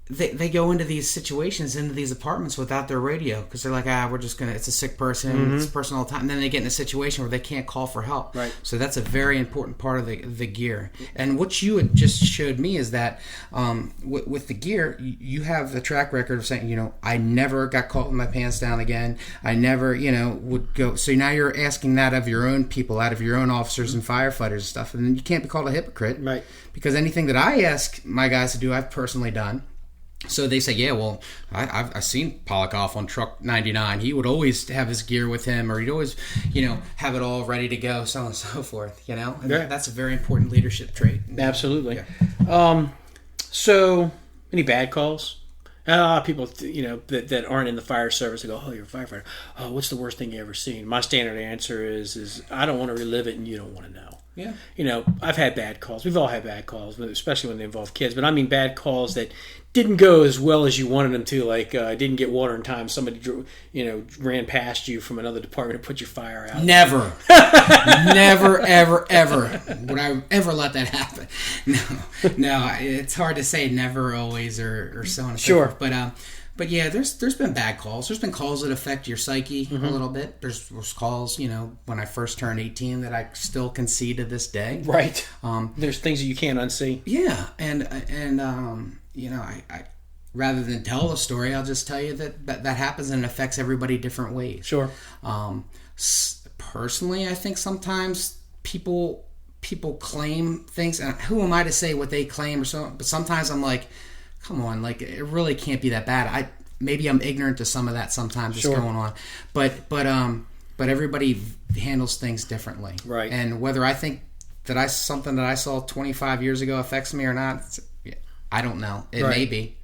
they go into these situations, into these apartments without their radio because they're like, we're just gonna. It's a sick person. It's a person all the time. And then they get in a situation where they can't call for help. Right. So that's a very important part of the gear. And what you had just showed me is that with the gear, you have the track record of saying, I never got caught with my pants down again. I never, would go. So now you're asking that of your own people, out of your own officers and firefighters and stuff. And you can't be called a hypocrite. Right. Because anything that I ask my guys to do, I've personally done. So they say, yeah, well, I've seen Polikoff on truck 99. He would always have his gear with him, or he'd always, have it all ready to go, so on and so forth, And yeah. That's a very important leadership trait. Absolutely. Yeah. So, any bad calls? People, that aren't in the fire service, they go, oh, you're a firefighter. Oh, what's the worst thing you ever seen? My standard answer is I don't want to relive it, and you don't want to know. Yeah. I've had bad calls. We've all had bad calls, especially when they involve kids. But I mean bad calls that didn't go as well as you wanted them to. Like didn't get water in time. Somebody, ran past you from another department and put your fire out. Never, never, ever, ever would I ever let that happen. No. It's hard to say never, always, or so on and so forth. But yeah, there's been bad calls. There's been calls that affect your psyche a little bit. There's calls, when I first turned 18 that I still can see to this day. Right. There's things that you can't unsee. Yeah, and I rather than tell the story, I'll just tell you that happens and it affects everybody different ways. Sure. Personally, I think sometimes people claim things, and who am I to say what they claim or so? But sometimes I'm like, come on, like it really can't be that bad. Maybe I'm ignorant to some of that sometimes that's going on, but everybody handles things differently, right? And whether I think that something that I saw 25 years ago affects me or not, I don't know. It may be,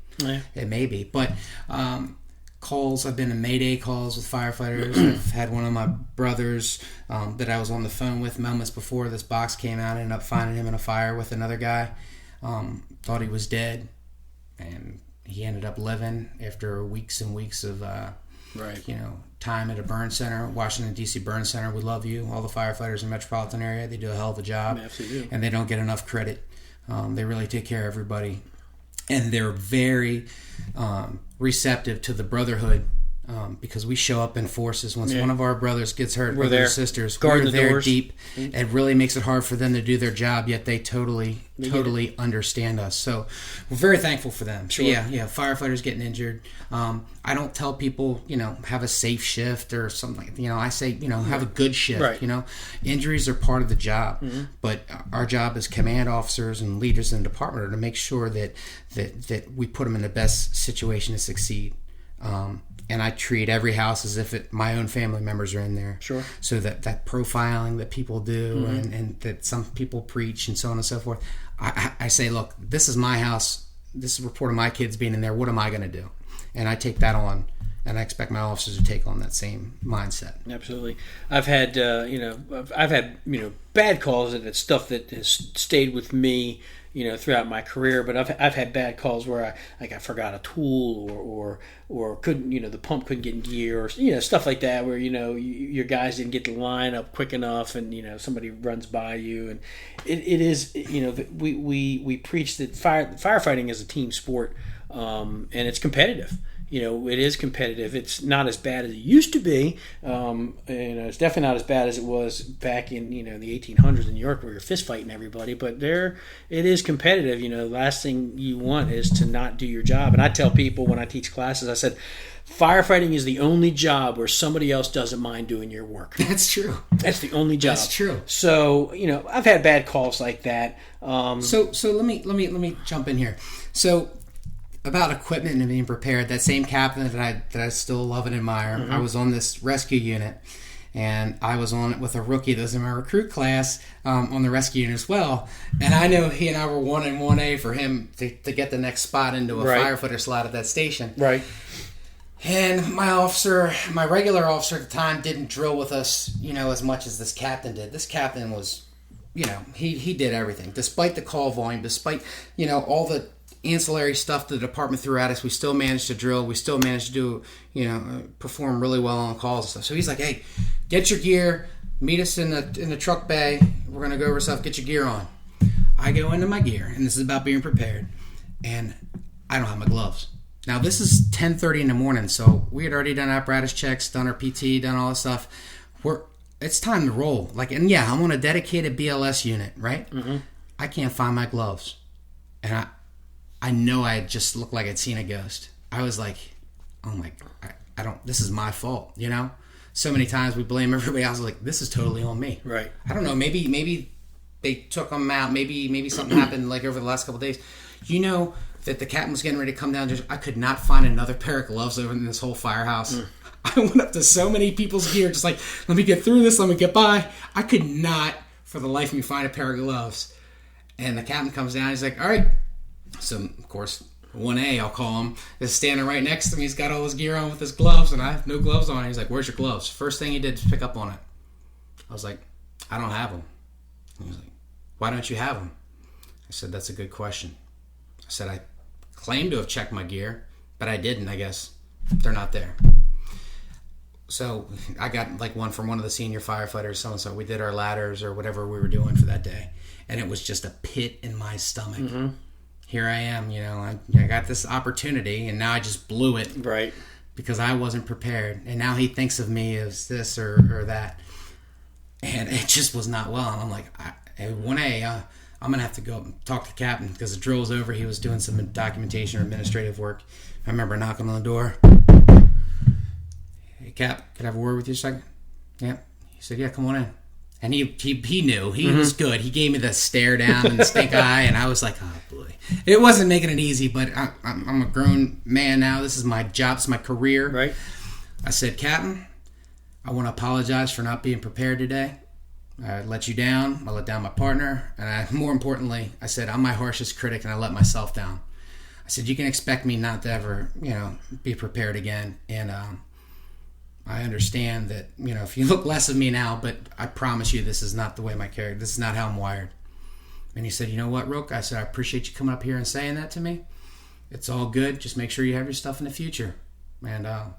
it may be, but calls. I've been in Mayday calls with firefighters. I've had one of my brothers that I was on the phone with moments before this box came out. I ended up finding him in a fire with another guy. Thought he was dead. And he ended up living after weeks and weeks of, time at a burn center, Washington, D.C. burn center. We love you. All the firefighters in the metropolitan area, they do a hell of a job. Absolutely. And they don't get enough credit. They really take care of everybody. And they're very receptive to the brotherhood. Because we show up in forces. Once one of our brothers gets hurt, we're there. Sisters, Guarding we're the there doors. deep. It really makes it hard for them to do their job, yet they totally understand us. So we're very thankful for them. Sure. So yeah, firefighters getting injured. I don't tell people, have a safe shift or something. I say, have a good shift. Right. Injuries are part of the job, but our job as command officers and leaders in the department are to make sure that we put them in the best situation to succeed. And I treat every house as if my own family members are in there. Sure. So that profiling that people do and that some people preach and so on and so forth, I say, look, this is my house. This is a report of my kids being in there. What am I going to do? And I take that on, and I expect my officers to take on that same mindset. Absolutely. I've had bad calls and it's stuff that has stayed with me throughout my career, but I've had bad calls where I forgot a tool or couldn't, the pump couldn't get in gear or, stuff like that where, your guys didn't get the line up quick enough and, somebody runs by you. And it is, we preach that firefighting is a team sport, and it's competitive. it is competitive. It's not as bad as it used to be. It's definitely not as bad as it was back in the 1800s in New York, where you're fist fighting everybody. But it is competitive. The last thing you want is to not do your job. And I tell people when I teach classes, I said, firefighting is the only job where somebody else doesn't mind doing your work. That's true. That's the only job. That's true. So I've had bad calls like that. So let me jump in here. So about equipment and being prepared, that same captain that I still love and admire. Mm-hmm. I was on this rescue unit, and I was on it with a rookie that was in my recruit class on the rescue unit as well. And I know he and I were 1 and 1A for him to get the next spot into a firefighter slot at that station. Right. And my regular officer at the time didn't drill with us, as much as this captain did. This captain was, he did everything. Despite the call volume, despite, all the ancillary stuff the department threw at us, we still managed to drill. We still managed to do, perform really well on calls and stuff. So he's like, hey, get your gear, meet us in the truck bay. We're going to go over stuff, get your gear on. I go into my gear, and this is about being prepared, and I don't have my gloves. Now, this is 10:30 in the morning, so we had already done apparatus checks, done our PT, done all this stuff. It's time to roll. I'm on a dedicated BLS unit, right? Mm-hmm. I can't find my gloves. And I know I just looked like I'd seen a ghost. I was like, oh my God, I don't, this is my fault, So many times we blame everybody else. I was like, this is totally on me. Right. I don't know, maybe they took them out. Maybe something happened over the last couple of days. That the captain was getting ready to come down. I could not find another pair of gloves over in this whole firehouse. I went up to so many people's gear, just like, let me get through this, let me get by. I could not, for the life of me, find a pair of gloves. And the captain comes down, he's like, all right. So, of course, 1A, I'll call him, is standing right next to me. He's got all his gear on with his gloves, and I have no gloves on. He's like, where's your gloves? First thing he did was pick up on it. I was like, I don't have them. He was like, why don't you have them? I said, that's a good question. I said, I claimed to have checked my gear, but I didn't, I guess. They're not there. So I got one from one of the senior firefighters, so we did our ladders or whatever we were doing for that day, and it was just a pit in my stomach. Mm-hmm. Here I am, I got this opportunity, and now I just blew it. Right. Because I wasn't prepared, and now he thinks of me as this or that. And it just was not well, and I'm like, 1A, I'm going to have to go talk to the captain because the drill was over. He was doing some documentation or administrative work. I remember knocking on the door. Hey, Cap, could I have a word with you a second? Yeah. He said, yeah, come on in. And he knew. He was good. He gave me the stare down and the stink eye, and I was like, oh, boy. It wasn't making it easy, but I'm a grown man now. This is my job. It's my career. Right. I said, Captain, I want to apologize for not being prepared today. I let you down. I let down my partner. And more importantly, I said, I'm my harshest critic, and I let myself down. I said, you can expect me not to ever, be prepared again. And I understand that, if you look less of me now, but I promise you this is not the way my character, this is not how I'm wired. And he said, you know what, Rook? I said, I appreciate you coming up here and saying that to me. It's all good. Just make sure you have your stuff in the future. And, now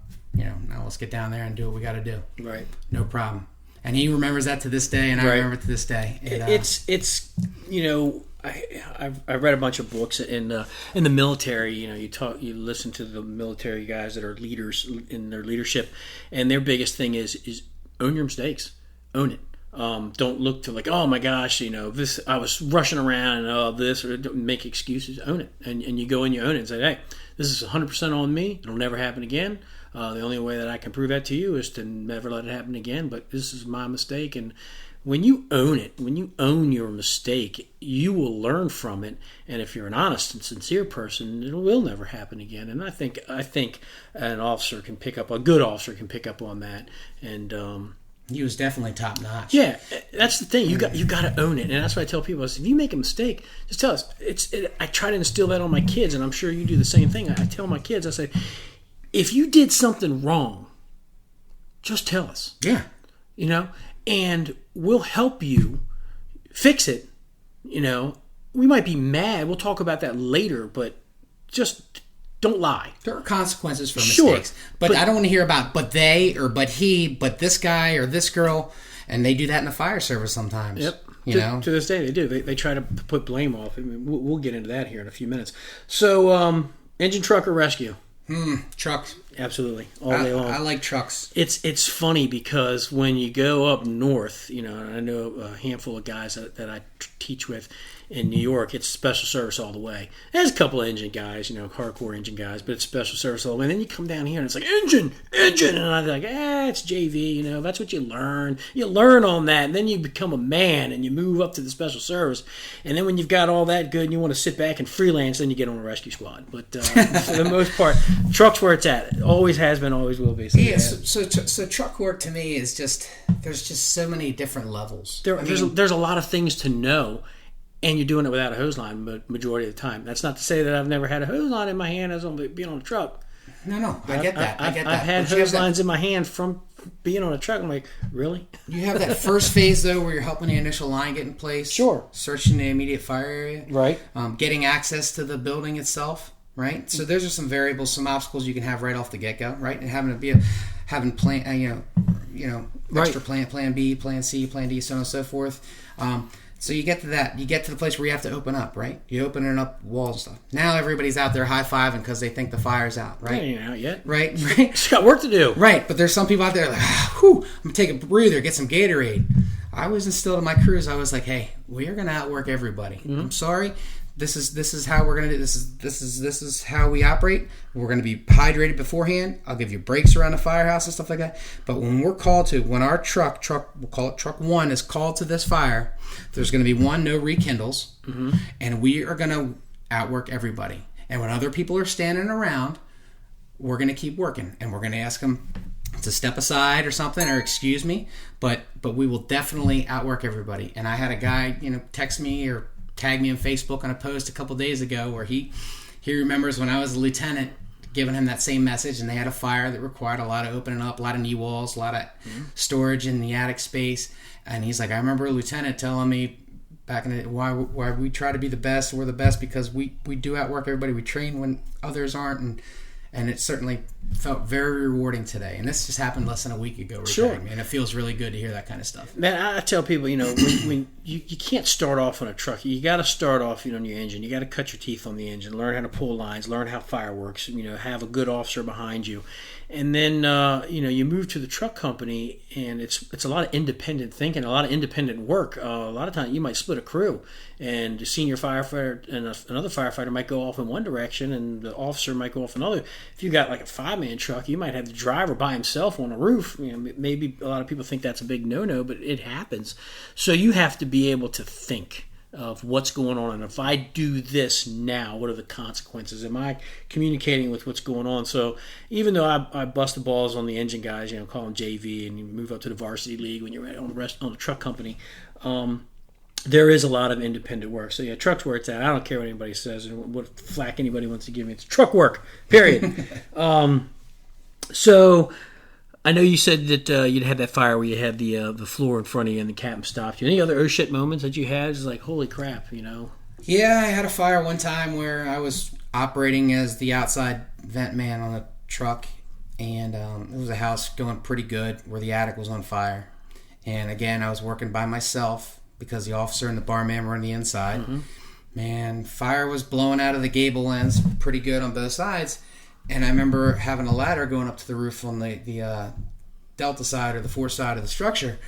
let's get down there and do what we got to do. Right. No problem. And he remembers that to this day, and I remember it to this day. And, I read a bunch of books in the military. You listen to the military guys that are leaders in their leadership, and their biggest thing is own your mistakes, own it. Don't look to oh my gosh, this I was rushing around and all this, or don't make excuses. Own it, and you go and you own it and say, hey, this is 100% on me. It'll never happen again. The only way that I can prove that to you is to never let it happen again. But this is my mistake, and when you own it, when you own your mistake, you will learn from it. And if you're an honest and sincere person, it will never happen again. And I think an officer can pick up, a good officer can pick up on that. And he was definitely top notch. Yeah, that's the thing. You got to own it, and that's what I tell people. I say, if you make a mistake, just tell us. I try to instill that on my kids, and I'm sure you do the same thing. I tell my kids, I say, if you did something wrong, just tell us. Yeah. And we'll help you fix it. We might be mad. We'll talk about that later, but just don't lie. There are consequences for mistakes. But I don't want to hear about but they or but he, but this guy or this girl. And they do that in the fire service sometimes. Yep. To this day, they do. They try to put blame off. I mean, we'll get into that here in a few minutes. So, engine, truck, or rescue? Trucks. Absolutely, all day long. I like trucks. It's funny because when you go up north, I know a handful of guys that I teach with in New York. It's special service all the way. There's a couple of engine guys, hardcore engine guys, but it's special service all the way. And then you come down here and it's like engine, and I'm like, it's JV. That's what you learn. You learn on that, and then you become a man and you move up to the special service. And then when you've got all that good and you want to sit back and freelance, then you get on a rescue squad. But for the most part, truck's where it's at. Always has been, always will be. So truck work to me is there's just so many different levels. There's a lot of things to know, and you're doing it without a hose line majority of the time. That's not to say that I've never had a hose line in my hand as I'm being on a truck. No, I get that. I've had hose lines in my hand from being on a truck. I'm like, really? You have that first phase, though, where you're helping the initial line get in place. Sure. Searching the immediate fire area. Right. Getting access to the building itself. Right. So those are some variables, some obstacles you can have right off the get-go. Right. And having plan, extra plan B, plan C, plan D, so on and so forth. So you get to that. You get to the place where you have to open up, right? You opening up walls and stuff. Now everybody's out there high-fiving because they think the fire's out, right? It ain't out yet. Right? It's got work to do. Right, but there's some people out there like, whew, I'm going to take a breather, get some Gatorade. I was instilled in my crews. I was like, hey, we're going to outwork everybody. Mm-hmm. I'm sorry. This is how we're gonna do. This is how we operate. We're gonna be hydrated beforehand. I'll give you breaks around the firehouse and stuff like that. But when we're called to, when our truck, we'll call it truck 1, is called to this fire, there's gonna be no rekindles, and we are gonna outwork everybody. And when other people are standing around, we're gonna keep working, and we're gonna ask them to step aside or something, or excuse me. But we will definitely outwork everybody. And I had a guy, text me or tag me on Facebook on a post a couple days ago where he remembers when I was a lieutenant giving him that same message, and they had a fire that required a lot of opening up, a lot of knee walls, a lot of storage in the attic space. And he's like, I remember a lieutenant telling me back in the why we try to be the best. We're the best because we do outwork everybody. We train when others aren't, and it certainly felt very rewarding today. And this just happened less than a week ago. Sure. And it feels really good to hear that kind of stuff. Man, I tell people, when you can't start off on a truck. You got to start off, on your engine. You got to cut your teeth on the engine, learn how to pull lines, learn how fire works, have a good officer behind you. And then, you move to the truck company, and it's a lot of independent thinking, a lot of independent work. A lot of times you might split a crew, and the senior firefighter and another firefighter might go off in one direction, and the officer might go off another. If you got like a 5-man truck, you might have the driver by himself on a roof. Maybe a lot of people think that's a big no-no, but it happens. So you have to be able to think of what's going on, and if I do this now, what are the consequences? Am I communicating with what's going on? So even though I bust the balls on the engine guys, call them JV, and you move up to the varsity league when you're on the truck company, there is a lot of independent work. So yeah, truck's where it's at. I don't care what anybody says and what flack anybody wants to give me. It's truck work, period. So I know you said that you'd had that fire where you had the floor in front of you and the captain stopped you. Any other oh shit moments that you had? It's like, holy crap, Yeah, I had a fire one time where I was operating as the outside vent man on a truck, and it was a house going pretty good where the attic was on fire. And again, I was working by myself because the officer and the barman were on the inside. Mm-hmm. Man, fire was blowing out of the gable ends pretty good on both sides. And I remember having a ladder going up to the roof on the delta side or the fore side of the structure.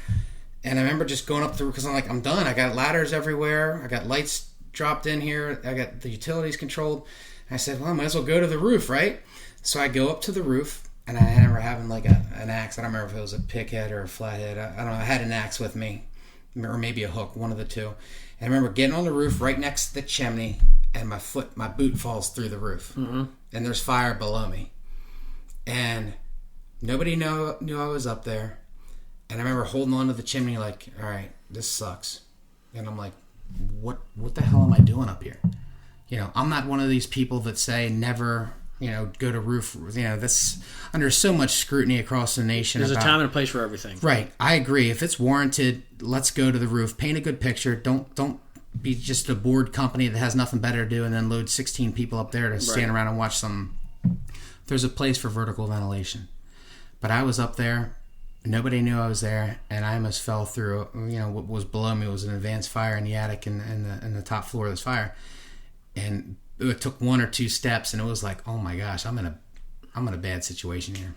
And I remember just going up through because I'm like, I'm done. I got ladders everywhere. I got lights dropped in here. I got the utilities controlled. And I said, well, I might as well go to the roof, right? So I go up to the roof, and I remember having like an axe. I don't remember if it was a pick head or a flat head. I don't know. I had an axe with me, or maybe a hook, one of the two. And I remember getting on the roof right next to the chimney, and my boot falls through the roof. Mm-hmm. And there's fire below me. And nobody knew I was up there. And I remember holding on to the chimney like, all right, this sucks. And I'm like, what the hell am I doing up here? I'm not one of these people that say never, go to roof. That's under so much scrutiny across the nation. There's a time and a place for everything. Right. I agree. If it's warranted, let's go to the roof. Paint a good picture. Don't be just a bored company that has nothing better to do and then load 16 people up there to stand around and watch some. There's a place for vertical ventilation. But I was up there, nobody knew I was there, and I almost fell through. What was below me was an advanced fire in the attic and the top floor of this fire. And it took one or two steps, and it was like, oh my gosh, I'm in a I'm in a bad situation here.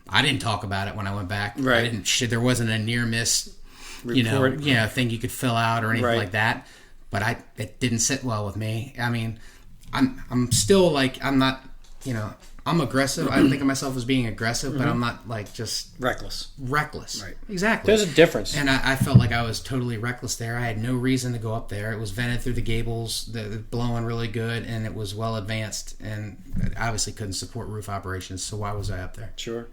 I didn't talk about it when I went back. Right. There wasn't a near miss, Report. thing you could fill out or anything like that. But it didn't sit well with me. I mean, I'm still like, I'm not, I'm aggressive. I think of myself as being aggressive, but I'm not like just Reckless. Right. Exactly. There's a difference. And I felt like I was totally reckless there. I had no reason to go up there. It was vented through the gables, blowing really good, and it was well advanced, and I obviously couldn't support roof operations, so why was I up there? Sure.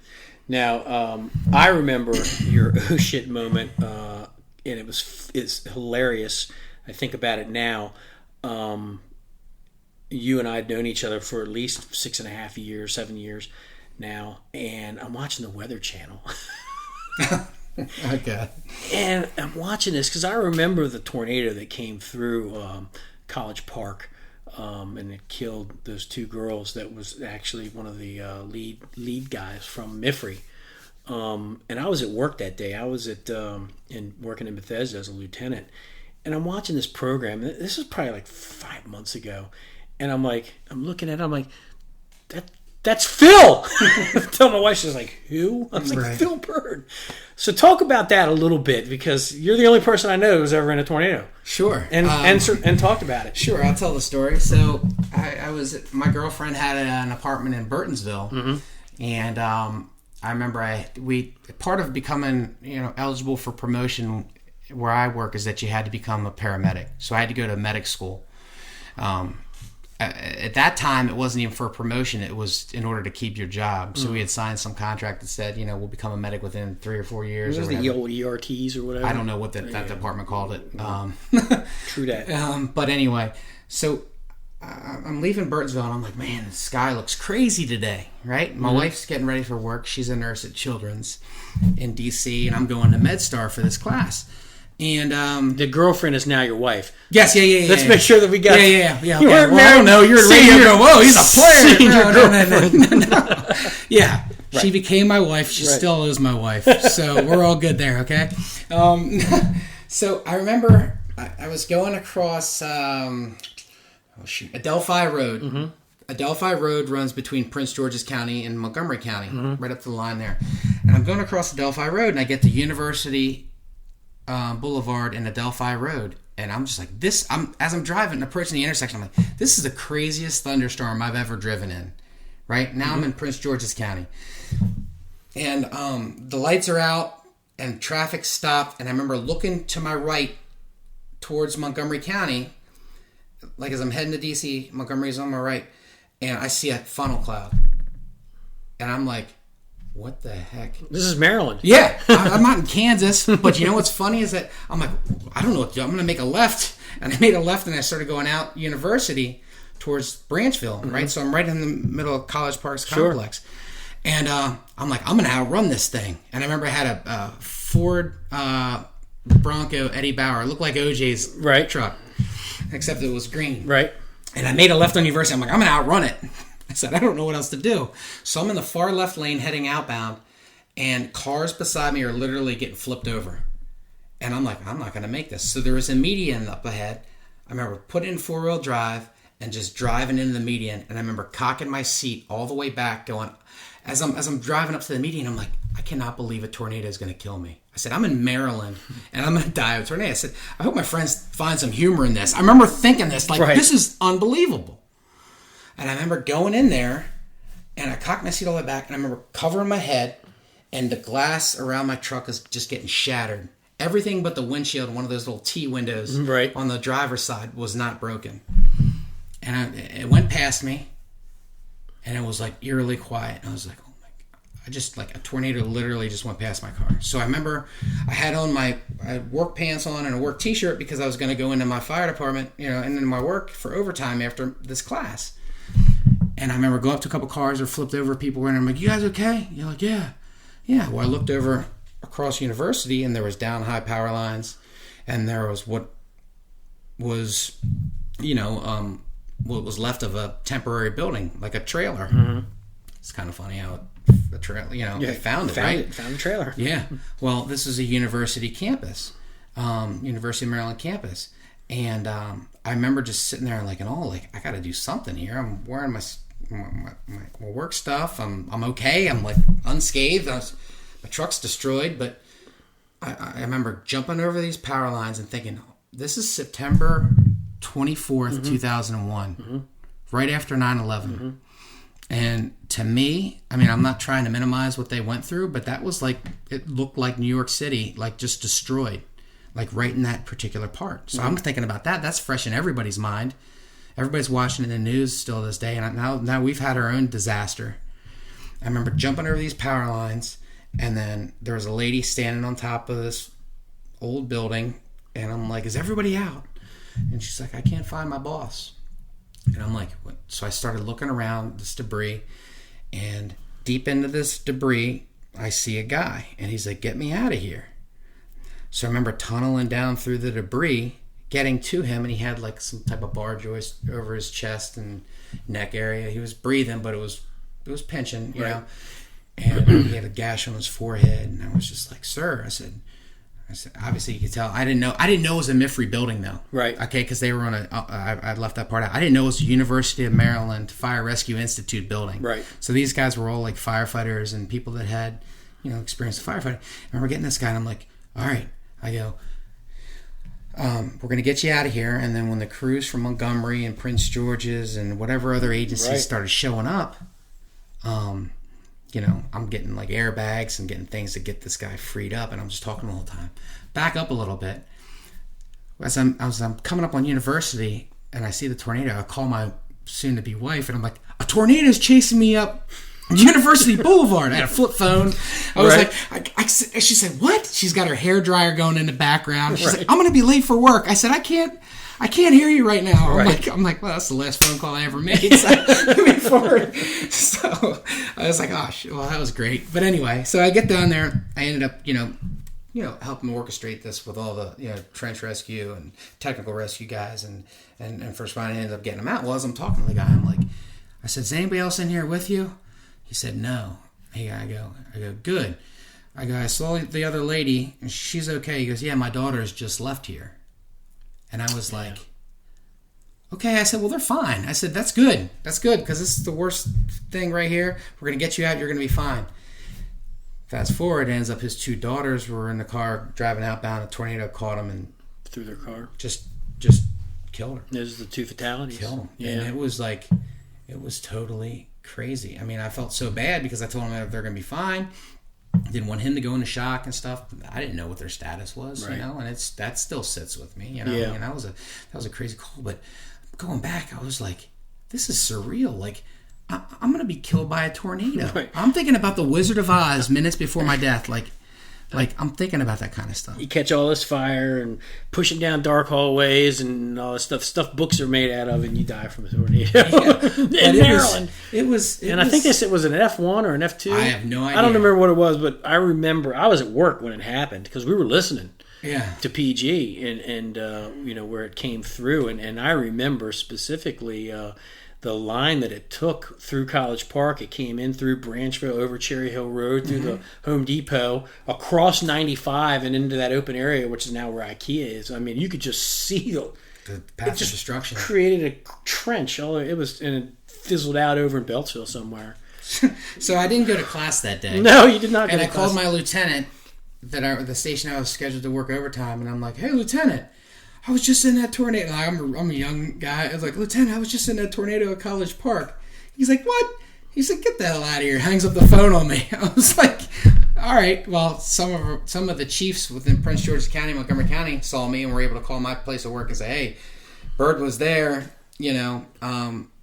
Now, I remember your oh shit moment, and it's hilarious. I think about it now. You and I had known each other for at least 6.5 years, 7 years now, and I'm watching the Weather Channel. Okay. And I'm watching this because I remember the tornado that came through College Park, and it killed those 2 girls. That was actually one of the lead guys from MIFRE. And I was at work that day. I was working in Bethesda as a lieutenant, and I'm watching this program. This is probably like 5 months ago. And I'm looking at it, I'm like, that's Phil! I tell my wife, she's like, who? I was like, right. Phil Bird. So talk about that a little bit, because you're the only person I know who's ever in a tornado. Sure. And talked about it. Sure, I'll tell the story. So my girlfriend had an apartment in Burtonsville, and I remember part of becoming eligible for promotion where I work is that you had to become a paramedic. So I had to go to medic school. At that time, it wasn't even for a promotion. It was in order to keep your job. So we had signed some contract that said, we'll become a medic within 3 or 4 years. Was it the old ERTs or whatever? I don't know what that department called it. True that. But anyway, so I'm leaving Burtonsville, and I'm like, man, the sky looks crazy today, right? My wife's getting ready for work. She's a nurse at Children's in D.C., and I'm going to MedStar for this class. And the girlfriend is now your wife. Yes, yeah. Let's make sure that we got. Yeah. You weren't married. I don't know. You're lady. You're going, whoa, he's a player. No. Yeah, right. She became my wife. She still is my wife. So we're all good there. Okay. So I remember I was going across Adelphi Road. Mm-hmm. Adelphi Road runs between Prince George's County and Montgomery County, right up to the line there. And I'm going across Adelphi Road, and I get to University Boulevard and Adelphi Road, and I'm just like, as I'm driving and approaching the intersection, I'm like, this is the craziest thunderstorm I've ever driven in. Right now, I'm in Prince George's County, and the lights are out and traffic stopped, and I remember looking to my right towards Montgomery County, like as I'm heading to DC. Montgomery's on my right, and I see a funnel cloud, and I'm like, what the heck? This is Maryland. Yeah, I'm not in Kansas, but you know what's funny is that I'm like, I don't know what to do. I'm going to make a left. And I made a left, and I started going out University towards Branchville, right? So I'm right in the middle of College Park's complex. And I'm like, I'm going to outrun this thing. And I remember I had a Ford Bronco Eddie Bauer. It looked like OJ's truck, except it was green. Right. And I made a left on University. I'm like, I'm going to outrun it. I said, I don't know what else to do. So I'm in the far left lane heading outbound, and cars beside me are literally getting flipped over. And I'm like, I'm not going to make this. So there was a median up ahead. I remember putting in 4-wheel drive and just driving into the median. And I remember cocking my seat all the way back going, as I'm driving up to the median, I'm like, I cannot believe a tornado is going to kill me. I said, I'm in Maryland, and I'm going to die of a tornado. I said, I hope my friends find some humor in this. I remember thinking this, this is unbelievable. And I remember going in there, and I cocked my seat all the way back, and I remember covering my head, and the glass around my truck is just getting shattered. Everything but the windshield, one of those little T windows on the driver's side, was not broken. And it went past me, and it was like eerily quiet. And I was like, oh my God. I just, like, a tornado literally just went past my car. So I remember I had on I had work pants on and a work t-shirt because I was going to go into my fire department, and into my work for overtime after this class. And I remember going up to a couple cars that flipped over, people were in, I'm like, you guys okay? You're like, yeah. Well, I looked over across University, and there was down high power lines, and there was what was, what was left of a temporary building, like a trailer. Mm-hmm. It's kind of funny how the trailer, they found it, right? Found the trailer. Yeah. Well, this is a university campus, University of Maryland campus. And I remember just sitting there like in awe, like, I got to do something here. I'm wearing my my work stuff. I'm okay. I'm like unscathed. My truck's destroyed, but I remember jumping over these power lines and thinking, this is September 24th, 2001, right after 9/11. And to me, I mean, I'm not trying to minimize what they went through, but that was like, it looked like New York City, like just destroyed, like right in that particular part. So I'm thinking about that. That's fresh in everybody's mind. Everybody's watching it in the news still this day. And now we've had our own disaster. I remember jumping over these power lines, and then there was a lady standing on top of this old building, and I'm like, is everybody out? And she's like, I can't find my boss. And I'm like, what? So I started looking around this debris, and deep into this debris, I see a guy, and he's like, get me out of here. So I remember tunneling down through the debris, getting to him, and he had like some type of bar joist over his chest and neck area. He was breathing, but it was pinching, you know. And he had a gash on his forehead, and I was just like, sir, I said, obviously you could tell. I didn't know it was a MIFRE building though. Right. Okay, because they were on I left that part out. I didn't know it was a University of Maryland Fire Rescue Institute building. Right. So these guys were all like firefighters and people that had, experience in firefighting. I remember getting this guy, and I'm like, all right. I go, we're going to get you out of here. And then when the crews from Montgomery and Prince George's and whatever other agencies started showing up, I'm getting like airbags and getting things to get this guy freed up, and I'm just talking the whole time. Back up a little bit. As I'm coming up on University, and I see the tornado, I call my soon-to-be wife, and I'm like, a tornado's chasing me up University Boulevard. I had a flip phone. I was like, she said, what? She's got her hair dryer going in the background. She's like, I'm going to be late for work. I said, I can't hear you right now. I'm like, well, that's the last phone call I ever made. So moving forward. So I was like, oh, well, that was great. But anyway, so I get down there. I ended up, helping orchestrate this with all the, trench rescue and technical rescue guys and first responders. I ended up getting them out. Well, as I'm talking to the guy, I said, is anybody else in here with you? He said, no. I go, good. I saw the other lady, and she's okay. He goes, yeah, my daughter's just left here. And I was like, okay. I said, well, they're fine. I said, that's good. That's good, because this is the worst thing right here. We're going to get you out. You're going to be fine. Fast forward, it ends up his two daughters were in the car driving outbound. A tornado caught them and through their car. Just killed her. Those are the two fatalities. Killed them. Yeah. And it was totally crazy. I mean, I felt so bad because I told them that they're going to be fine. Didn't want him to go into shock and stuff. I didn't know what their status was, and that still sits with me, Yeah. I mean, that was a crazy call. But going back, I was like, this is surreal. Like, I'm going to be killed by a tornado. Right. I'm thinking about the Wizard of Oz minutes before my death. Like I'm thinking about that kind of stuff. You catch all this fire and pushing down dark hallways and all this stuff books are made out of, and you die from a tornado. In Maryland. I think they said it was an F1 or an F2. I have no idea. I don't remember what it was, but I remember I was at work when it happened because we were listening to PG and where it came through. And I remember specifically the line that it took through College Park. It came in through Branchville, over Cherry Hill Road, through the Home Depot, across 95 and into that open area, which is now where IKEA is. I mean, you could just see the path of destruction. Created a trench. And it fizzled out over in Beltsville somewhere. So I didn't go to class that day. No, you did not go to class. And I called my lieutenant the station I was scheduled to work overtime, and I'm like, hey, Lieutenant, I was just in that tornado. I'm a young guy. I was like, Lieutenant, I was just in that tornado at College Park. He's like, what? He said, get the hell out of here. Hangs up the phone on me. I was like, all right. Well, some of the chiefs within Prince George's County, Montgomery County, saw me and were able to call my place of work and say, hey, Bird was there,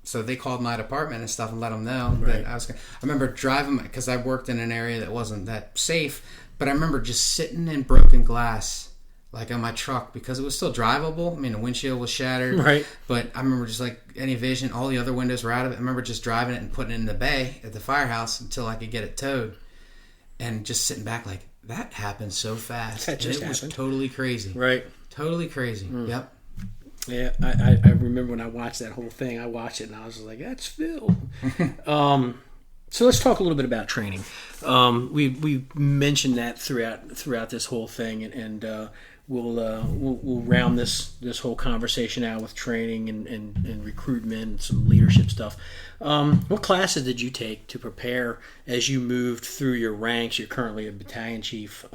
So they called my department and stuff and let them know that I remember driving, because I worked in an area that wasn't that safe, but I remember just sitting in broken glass, like on my truck, because it was still drivable. I mean, the windshield was shattered. Right. But I remember just like any vision, all the other windows were out of it. I remember just driving it and putting it in the bay at the firehouse until I could get it towed. And just sitting back like, that happened so fast. That just was totally crazy. Right. Totally crazy. Yep. Yeah, I remember when I watched that whole thing, I watched it and I was like, that's Phil. So let's talk a little bit about training. We mentioned that throughout this whole thing, and we'll round this whole conversation out with training and recruitment and some leadership stuff. What classes did you take to prepare as you moved through your ranks? You're currently a battalion chief.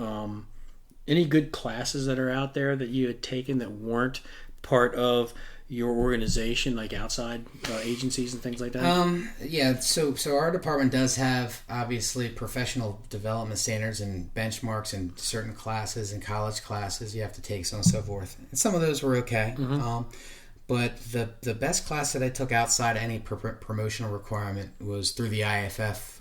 Any good classes that are out there that you had taken that weren't part of your organization, like outside agencies and things like that? Yeah, so our department does have obviously professional development standards and benchmarks and certain classes and college classes you have to take, so on and so forth. And some of those were okay. But the best class that I took outside any promotional requirement was through the IFF,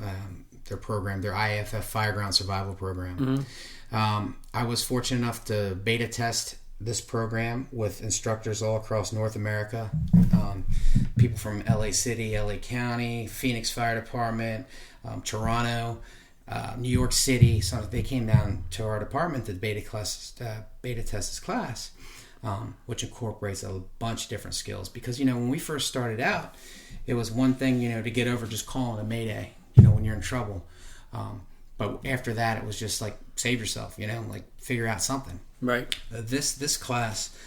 their program, their IFF Fireground Survival Program. I was fortunate enough to beta test this program with instructors all across North America, people from LA City, LA County, Phoenix Fire Department, Toronto, New York City. So they came down to our department to beta test this class, which incorporates a bunch of different skills. Because when we first started out, it was one thing to get over just calling a mayday, when you're in trouble. But after that, it was just like save yourself, like figure out something. Right. This class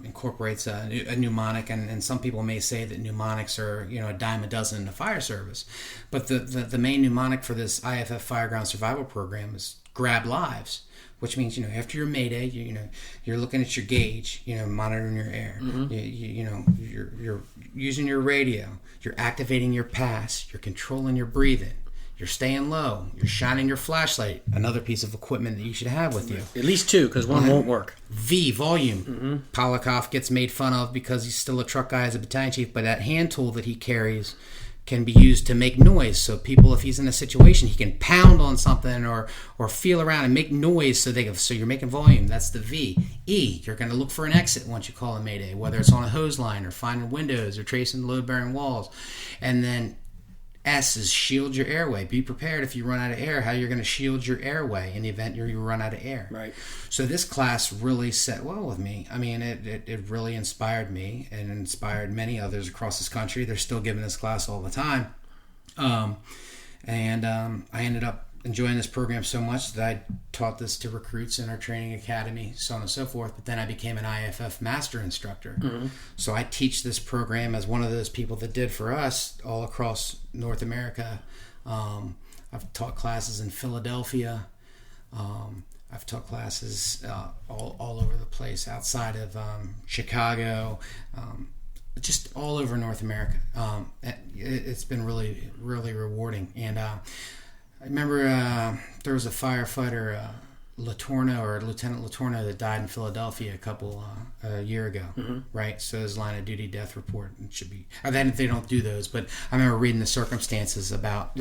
incorporates a mnemonic, and some people may say that mnemonics are a dime a dozen in the fire service, but the main mnemonic for this IFF Fireground Survival Program is grab lives, which means after your mayday, you're looking at your gauge, monitoring your air, you're using your radio, you're activating your pass, you're controlling your breathing. You're staying low. You're shining your flashlight, another piece of equipment that you should have with you. At least two, because one won't work. V, volume. Polikoff gets made fun of because he's still a truck guy as a battalion chief, but that hand tool that he carries can be used to make noise. So people, if he's in a situation, he can pound on something or feel around and make noise so you're making volume. That's the V. E, you're going to look for an exit once you call a mayday, whether it's on a hose line or finding windows or tracing load-bearing walls. And then S is shield your airway. Be prepared if you run out of air, how you're going to shield your airway in the event you run out of air. Right. So this class really set well with me. I mean, it really inspired me and inspired many others across this country. They're still giving this class all the time. I ended up enjoying this program so much that I taught this to recruits in our training academy, so on and so forth. But then I became an IFF master instructor. So I teach this program as one of those people that did for us all across North America. I've taught classes in Philadelphia. I've taught classes all over the place outside of Chicago, just all over North America. It's been really, really rewarding. And I remember there was a firefighter, Lieutenant Latorno, that died in Philadelphia a year ago, right? So his line of duty death report should be. They don't do those, but I remember reading the circumstances about,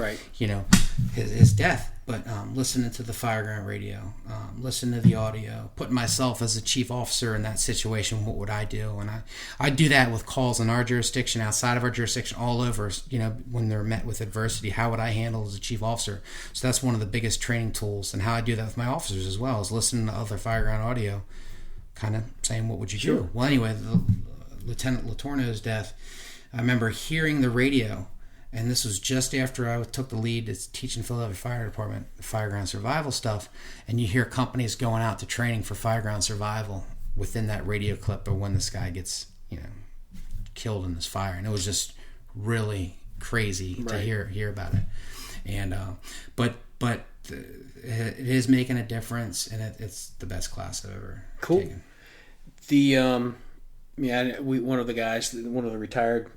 his death. But listening to the fireground radio, listening to the audio, putting myself as a chief officer in that situation, what would I do? And I do that with calls in our jurisdiction, outside of our jurisdiction, all over. When they're met with adversity, how would I handle as a chief officer? So that's one of the biggest training tools, and how I do that with my officers as well, is listening to other fireground audio, kind of saying, what would you do? Well, anyway, Lieutenant Latorno's death, I remember hearing the radio. And this was just after I took the lead to teaching Philadelphia Fire Department fireground survival stuff. And you hear companies going out to training for fireground survival within that radio clip, or when this guy gets, killed in this fire. And it was just really crazy to hear about it. And but it is making a difference, and it's the best class I've ever taken. One of the retired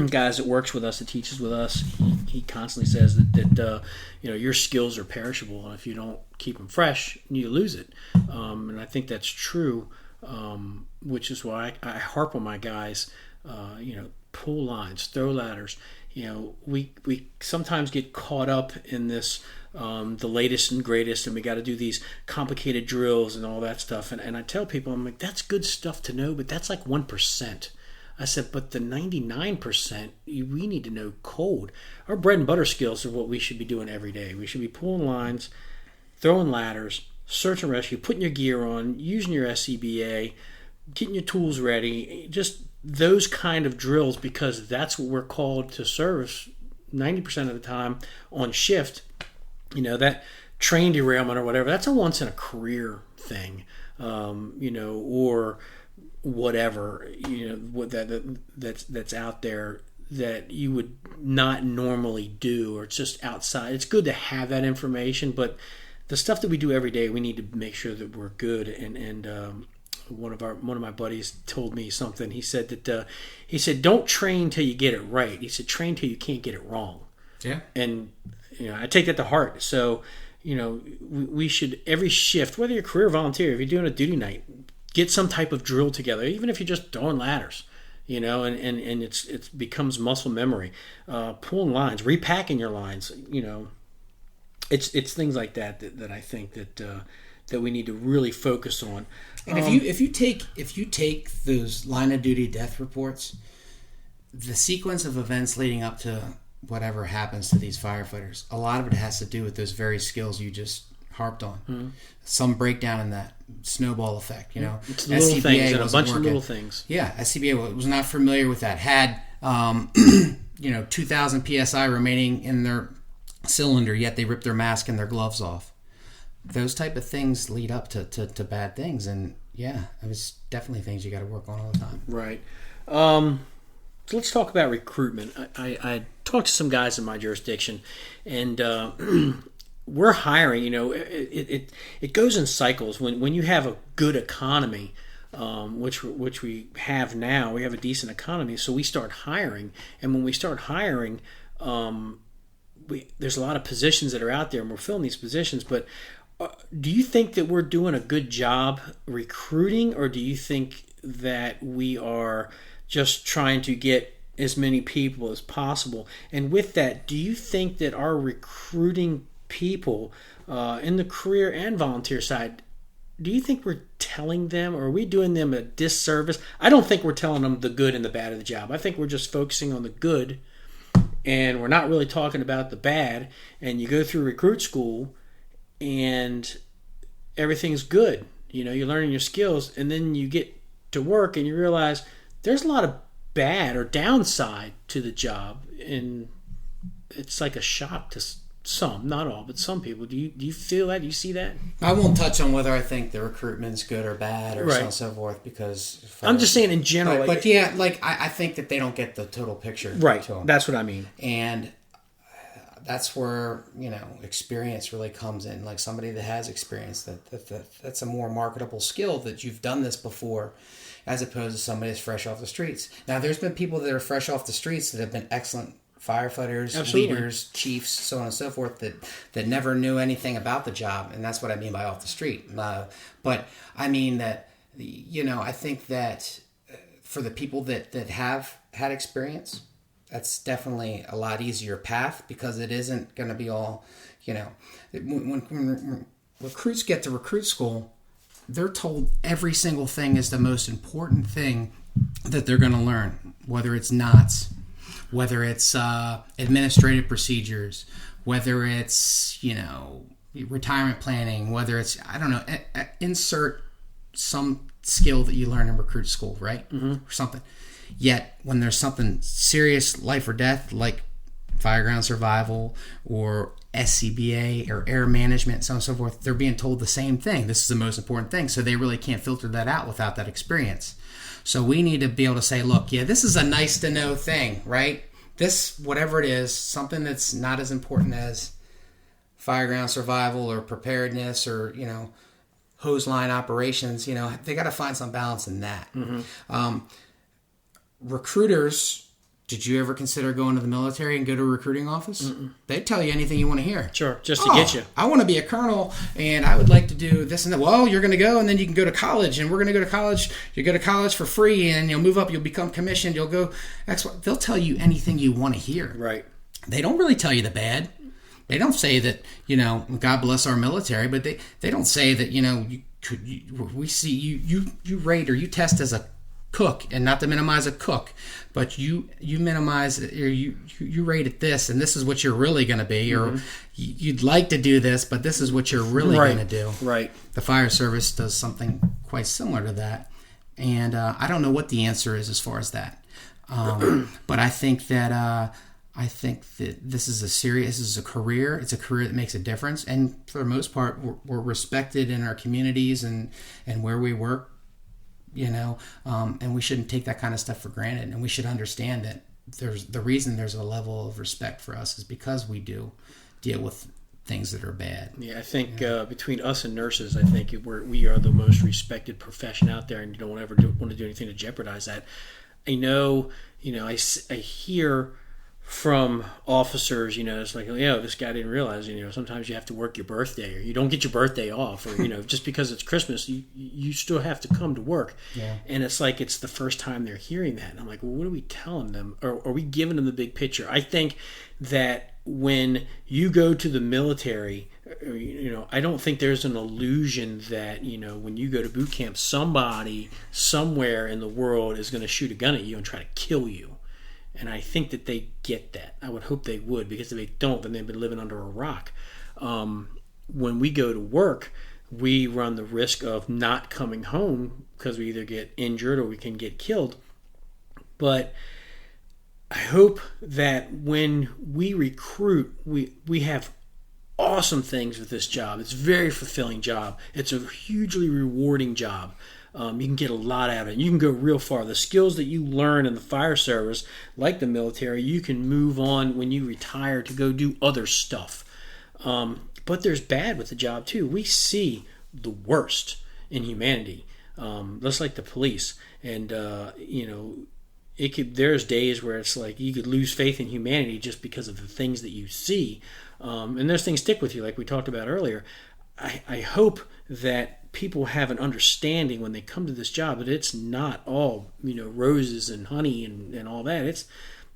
guys that works with us, that teaches with us, he constantly says that your skills are perishable, and if you don't keep them fresh, you lose it. And I think that's true, which is why I harp on my guys. Pull lines, throw ladders. We sometimes get caught up in this, the latest and greatest, and we got to do these complicated drills and all that stuff. And I tell people, I'm like, that's good stuff to know, but that's like 1%. I said, but the 99%, we need to know cold. Our bread and butter skills are what we should be doing every day. We should be pulling lines, throwing ladders, search and rescue, putting your gear on, using your SCBA, getting your tools ready, just those kind of drills, because that's what we're called to service 90% of the time on shift. that train derailment or whatever, that's a once in a career thing, or whatever, that's out there that you would not normally do, or it's just outside. It's good to have that information, but the stuff that we do every day, we need to make sure that we're good. And one of my buddies told me something. He said that don't train till you get it right. He said train till you can't get it wrong. Yeah. And I take that to heart. So we should, every shift, whether you're a career volunteer, if you're doing a duty night, get some type of drill together, even if you're just throwing ladders. And it becomes muscle memory. Pulling lines, repacking your lines. It's things like that I think that we need to really focus on. And if you take those line of duty death reports, the sequence of events leading up to whatever happens to these firefighters, a lot of it has to do with those very skills you just harped on. Mm-hmm. Some breakdown in that snowball effect. It's the little things and a bunch of little things. Yeah, SCBA was not familiar with that. Had 2,000 psi remaining in their cylinder, yet they ripped their mask and their gloves off. Those type of things lead up to bad things, and it was definitely things you got to work on all the time. Right. So let's talk about recruitment. I talked to some guys in my jurisdiction, and we're hiring. It goes in cycles. When you have a good economy, which we have now, we have a decent economy, so we start hiring. And when we start hiring, there's a lot of positions that are out there, and we're filling these positions. But do you think that we're doing a good job recruiting, or do you think that we are just trying to get as many people as possible? And with that, do you think that our recruiting people in the career and volunteer side, do you think we're telling them, or are we doing them a disservice? I don't think we're telling them the good and the bad of the job. I think we're just focusing on the good, and we're not really talking about the bad. And you go through recruit school and everything's good. You're learning your skills, and then you get to work and you realize there's a lot of bad or downside to the job, and it's like a shock to some, not all, but some people. Do you feel that? Do you see that? I won't touch on whether I think the recruitment's good or bad or so on and so forth, because I'm just saying in general. But I think that they don't get the total picture. Right. That's what I mean. And that's where experience really comes in. Like somebody that has experience, that's a more marketable skill, that you've done this before, as opposed to somebody that's fresh off the streets. Now, there's been people that are fresh off the streets that have been excellent firefighters, Absolutely. Leaders, chiefs, so on and so forth, that never knew anything about the job, and that's what I mean by off the street. But I mean that, I think that for the people that have had experience, that's definitely a lot easier path, because it isn't going to be all, when recruits get to recruit school, they're told every single thing is the most important thing that they're going to learn, whether it's knots, whether it's administrative procedures, whether it's, retirement planning, whether it's, I don't know, insert some skill that you learn in recruit school, right? Mm-hmm. Or something. Yet when there's something serious, life or death, like fireground survival or SCBA or air management, so on and so forth, they're being told the same thing. This is the most important thing. So they really can't filter that out without that experience. So we need to be able to say, look, this is a nice to know thing, right? This, whatever it is, something that's not as important as fireground survival or preparedness or, hose line operations, they got to find some balance in that. Mm-hmm. Recruiters, did you ever consider going to the military and go to a recruiting office? Mm-mm. They tell you anything you want to hear. Sure, just to get you. I want to be a colonel, and I would like to do this and that. Well, you're going to go, and then you can go to college, and we're going to go to college. You go to college for free, and you'll move up. You'll become commissioned. You'll go X, Y. They'll tell you anything you want to hear. Right. They don't really tell you the bad. They don't say that, God bless our military, but they don't say that, we see you rate or you test as a cook, and not to minimize a cook, but you minimize or you rate at this, and this is what you're really going to be, mm-hmm. or you'd like to do this, but this is what you're really going to do. Right. The fire service does something quite similar to that, and I don't know what the answer is as far as that, but I think that I think that this is a career. It's a career that makes a difference. And for the most part, we're respected in our communities and where we work, and we shouldn't take that kind of stuff for granted. And we should understand that the reason there's a level of respect for us is because we do deal with things that are bad. Yeah, I think between us and nurses, I think we are the most respected profession out there, and you don't ever want to do anything to jeopardize that. I know, I hear from officers, it's like, this guy didn't realize, sometimes you have to work your birthday, or you don't get your birthday off, or, just because it's Christmas, you still have to come to work. Yeah. And it's like, it's the first time they're hearing that. And I'm like, well, what are we telling them? Or are we giving them the big picture? I think that when you go to the military, I don't think there's an illusion that, when you go to boot camp, somebody somewhere in the world is going to shoot a gun at you and try to kill you. And I think that they get that. I would hope they would, because if they don't, then they've been living under a rock. When we go to work, we run the risk of not coming home because we either get injured or we can get killed. But I hope that when we recruit, we have awesome things with this job. It's a very fulfilling job. It's a hugely rewarding job. You can get a lot out of it. You can go real far. The skills that you learn in the fire service, like the military, you can move on when you retire to go do other stuff. But there's bad with the job too. We see the worst in humanity, just like the police. And there's days where it's like you could lose faith in humanity just because of the things that you see. And those things stick with you, like we talked about earlier. I hope that people have an understanding when they come to this job that it's not all roses and honey and all that.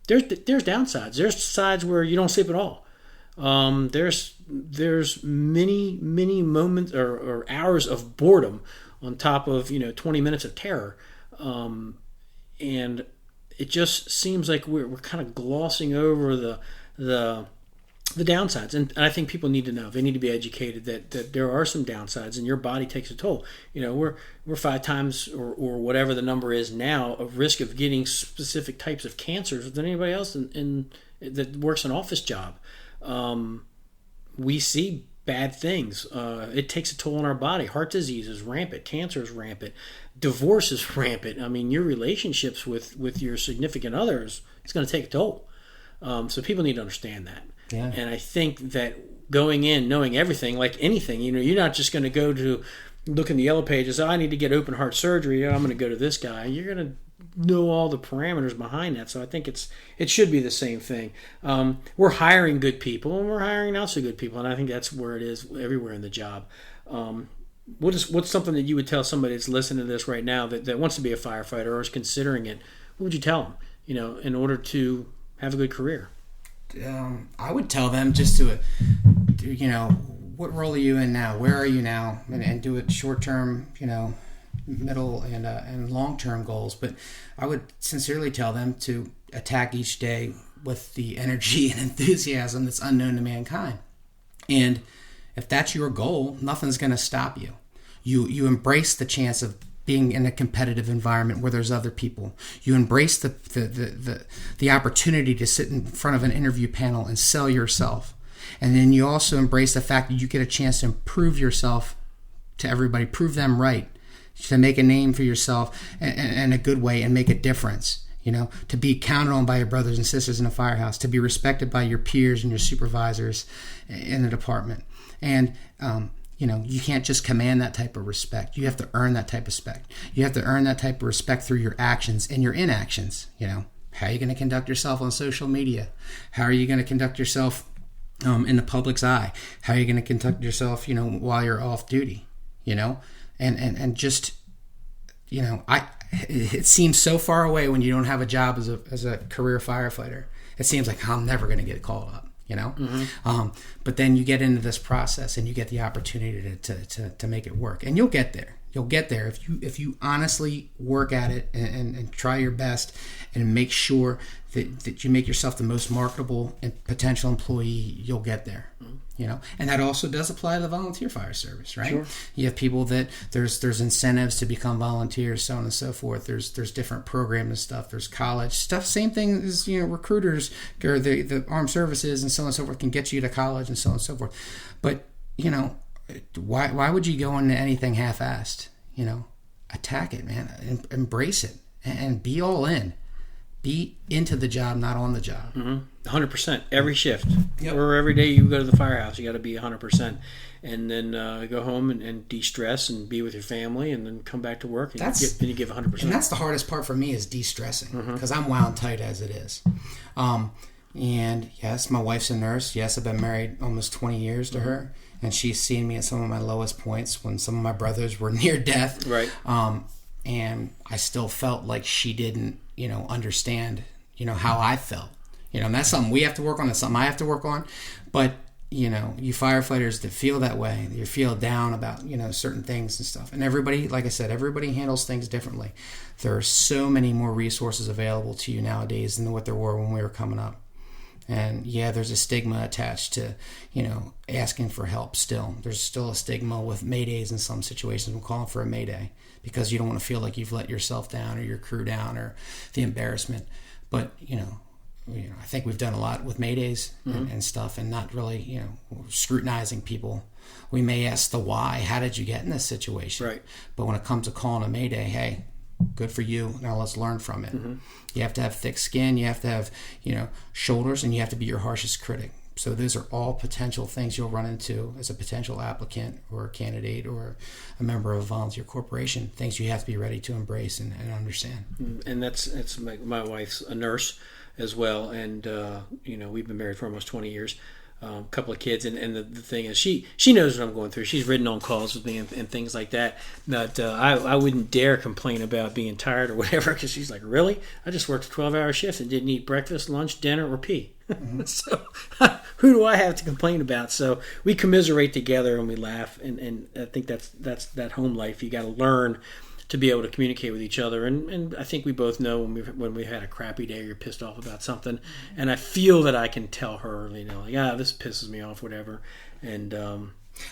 There's downsides. There's sides where you don't sleep at all. There's many moments or hours of boredom on top of 20 minutes of terror, and it just seems like we're kind of glossing over the downsides, and I think people need to know. They need to be educated that there are some downsides, and your body takes a toll. We're 5 times or whatever the number is now of risk of getting specific types of cancers than anybody else in that works an office job. We see bad things. It takes a toll on our body. Heart disease is rampant. Cancer is rampant. Divorce is rampant. I mean, your relationships with your significant others, it's going to take a toll. So people need to understand that. Yeah. And I think that going in, knowing everything, like anything, you're not just going to go to look in the yellow pages, I need to get open heart surgery, I'm going to go to this guy. You're going to know all the parameters behind that. So I think it should be the same thing. We're hiring good people, and we're hiring not so good people, and I think that's where it is everywhere in the job. What's something that you would tell somebody that's listening to this right now that wants to be a firefighter or is considering it? What would you tell them, in order to have a good career? I would tell them just to, what role are you in now? Where are you now? And do it short-term, middle and long-term goals. But I would sincerely tell them to attack each day with the energy and enthusiasm that's unknown to mankind. And if that's your goal, nothing's going to stop you. You embrace the chance of being in a competitive environment where there's other people. You embrace the opportunity to sit in front of an interview panel and sell yourself. And then you also embrace the fact that you get a chance to improve yourself to everybody, prove them right, to make a name for yourself in a good way and make a difference. To be counted on by your brothers and sisters in the firehouse, to be respected by your peers and your supervisors in the department. And, you can't just command that type of respect. You have to earn that type of respect. You have to earn that type of respect through your actions and your inactions. How are you going to conduct yourself on social media? How are you going to conduct yourself in the public's eye? How are you going to conduct yourself, while you're off duty? And just, it seems so far away when you don't have a job as a career firefighter. It seems like I'm never going to get called up. But then you get into this process and you get the opportunity to make it work, and you'll get there. You'll get there if you honestly work at it and try your best and make sure that you make yourself the most marketable and potential employee. You'll get there. And that also does apply to the volunteer fire service, right? Sure. You have people that there's incentives to become volunteers, so on and so forth. There's different programs and stuff. There's college stuff. Same thing as recruiters or the armed services and so on and so forth can get you to college and so on and so forth. But why would you go into anything half-assed? Attack it, man. Embrace it and be all in. Be into the job, not on the job. 100%. Every shift. Yep. Or every day you go to the firehouse, you got to be 100%. And then go home and de-stress and be with your family and then come back to work and you give 100%. And that's the hardest part for me is de-stressing because I'm wound tight as it is. And yes, my wife's a nurse. Yes, I've been married almost 20 years to her. And she's seen me at some of my lowest points when some of my brothers were near death. Right. And I still felt like she didn't, understand, how I felt. And that's something we have to work on. That's something I have to work on. But, you firefighters that feel that way, you feel down about, certain things and stuff. And everybody, like I said, everybody handles things differently. There are so many more resources available to you nowadays than what there were when we were coming up. And yeah, there's a stigma attached to, asking for help still. There's still a stigma with maydays in some situations. We're calling for a mayday because you don't want to feel like you've let yourself down or your crew down or the embarrassment. But, I think we've done a lot with maydays and stuff and not really, scrutinizing people. We may ask the why. How did you get in this situation? Right. But when it comes to calling a mayday, hey, good for you. Now let's learn from it. You have to have thick skin. You have to have, shoulders, and you have to be your harshest critic. So those are all potential things you'll run into as a potential applicant or a candidate or a member of a volunteer corporation. Things you have to be ready to embrace and understand. And that's my wife's a nurse as well, and we've been married for almost 20 years. A couple of kids, and the thing is, she knows what I'm going through. She's ridden on calls with me and things like that. But I wouldn't dare complain about being tired or whatever, because she's like, really? I just worked a 12-hour shift and didn't eat breakfast, lunch, dinner, or pee. So who do I have to complain about? So we commiserate together and we laugh, and I think that's that home life. You got to learn to be able to communicate with each other, and I think we both know when we've had a crappy day or you're pissed off about something, and I feel that I can tell her, this pisses me off, whatever, and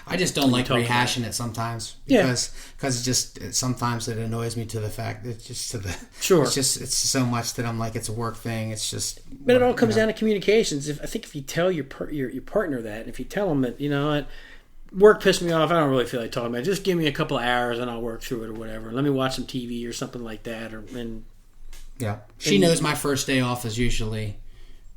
I just don't like rehashing it sometimes because it's just sometimes it annoys me to the fact that it's so much that I'm like, it's a work thing. It's just, but it all comes down to communications. I think if you tell your partner that, if you tell them that work pissed me off, I don't really feel like talking about it. Just give me a couple of hours and I'll work through it or whatever. Let me watch some TV or something like that. She knows my first day off is usually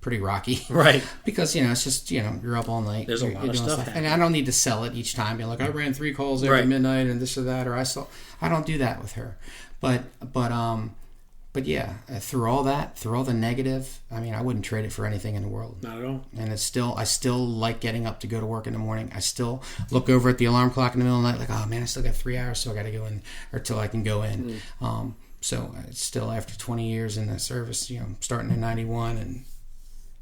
pretty rocky. Right. Because, it's just, you're up all night. There's a lot of stuff. And I don't need to sell it each time. You're like, I ran 3 calls every midnight and this or that, or I don't do that with her. But yeah, through all the negative, I wouldn't trade it for anything in the world. Not at all. And I still like getting up to go to work in the morning. I still look over at the alarm clock in the middle of the night like, oh man, I still got 3 hours, so I got to go in, or till I can go in. So it's still, after 20 years in the service, starting in 91, and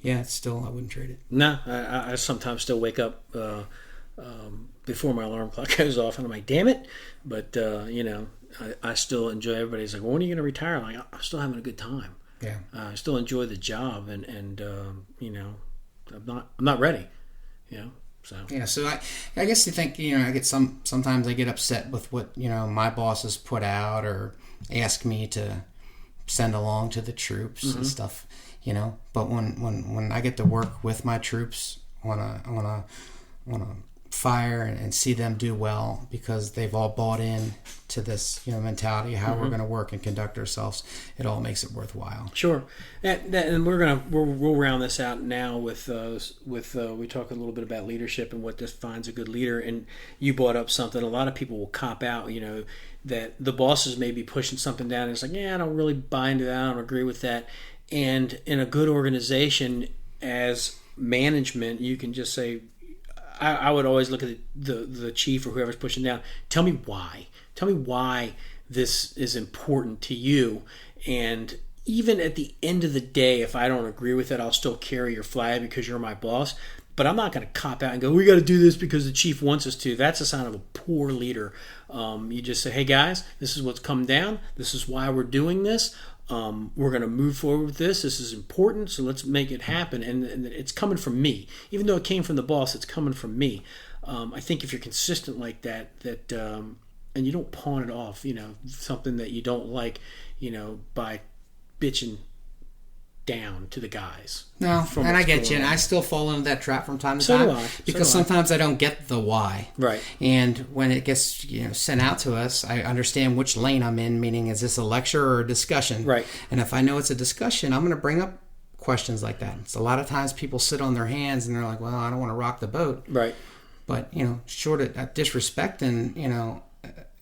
yeah, it's still, I wouldn't trade it. No, I sometimes still wake up before my alarm clock goes off, and I'm like, damn it. But, I still enjoy. Everybody's like, well, when are you going to retire? I'm like, I'm still having a good time. Yeah. I still enjoy the job, and I'm not ready. So yeah. So I guess you think I get sometimes I get upset with what my bosses put out or ask me to send along to the troops and stuff. But when I get to work with my troops on a fire and see them do well because they've all bought in to this mentality, how we're going to work and conduct ourselves, it all makes it worthwhile. Sure. And we'll round this out now with we talk a little bit about leadership and what defines a good leader. And you brought up something a lot of people will cop out, that the bosses may be pushing something down and it's like, I don't really buy into that, I don't agree with that. And in a good organization, as management, you can just say, I would always look at the chief or whoever's pushing down. Tell me why. Tell me why this is important to you. And even at the end of the day, if I don't agree with it, I'll still carry your flag because you're my boss. But I'm not going to cop out and go, we got to do this because the chief wants us to. That's a sign of a poor leader. You just say, hey guys, this is what's come down. This is why we're doing this. We're going to move forward with this. This is important, so let's make it happen. And it's coming from me. Even though it came from the boss, it's coming from me. I think if you're consistent like that, and you don't pawn it off, something that you don't like, by bitching down to the guys. No, and I get you, and I still fall into that trap from time to time because sometimes I don't get the why. Right. And when it gets sent out to us, I understand which lane I'm in. Meaning, is this a lecture or a discussion? Right. And if I know it's a discussion, I'm going to bring up questions like that. It's a lot of times people sit on their hands and they're like, "Well, I don't want to rock the boat." Right. But short of disrespecting,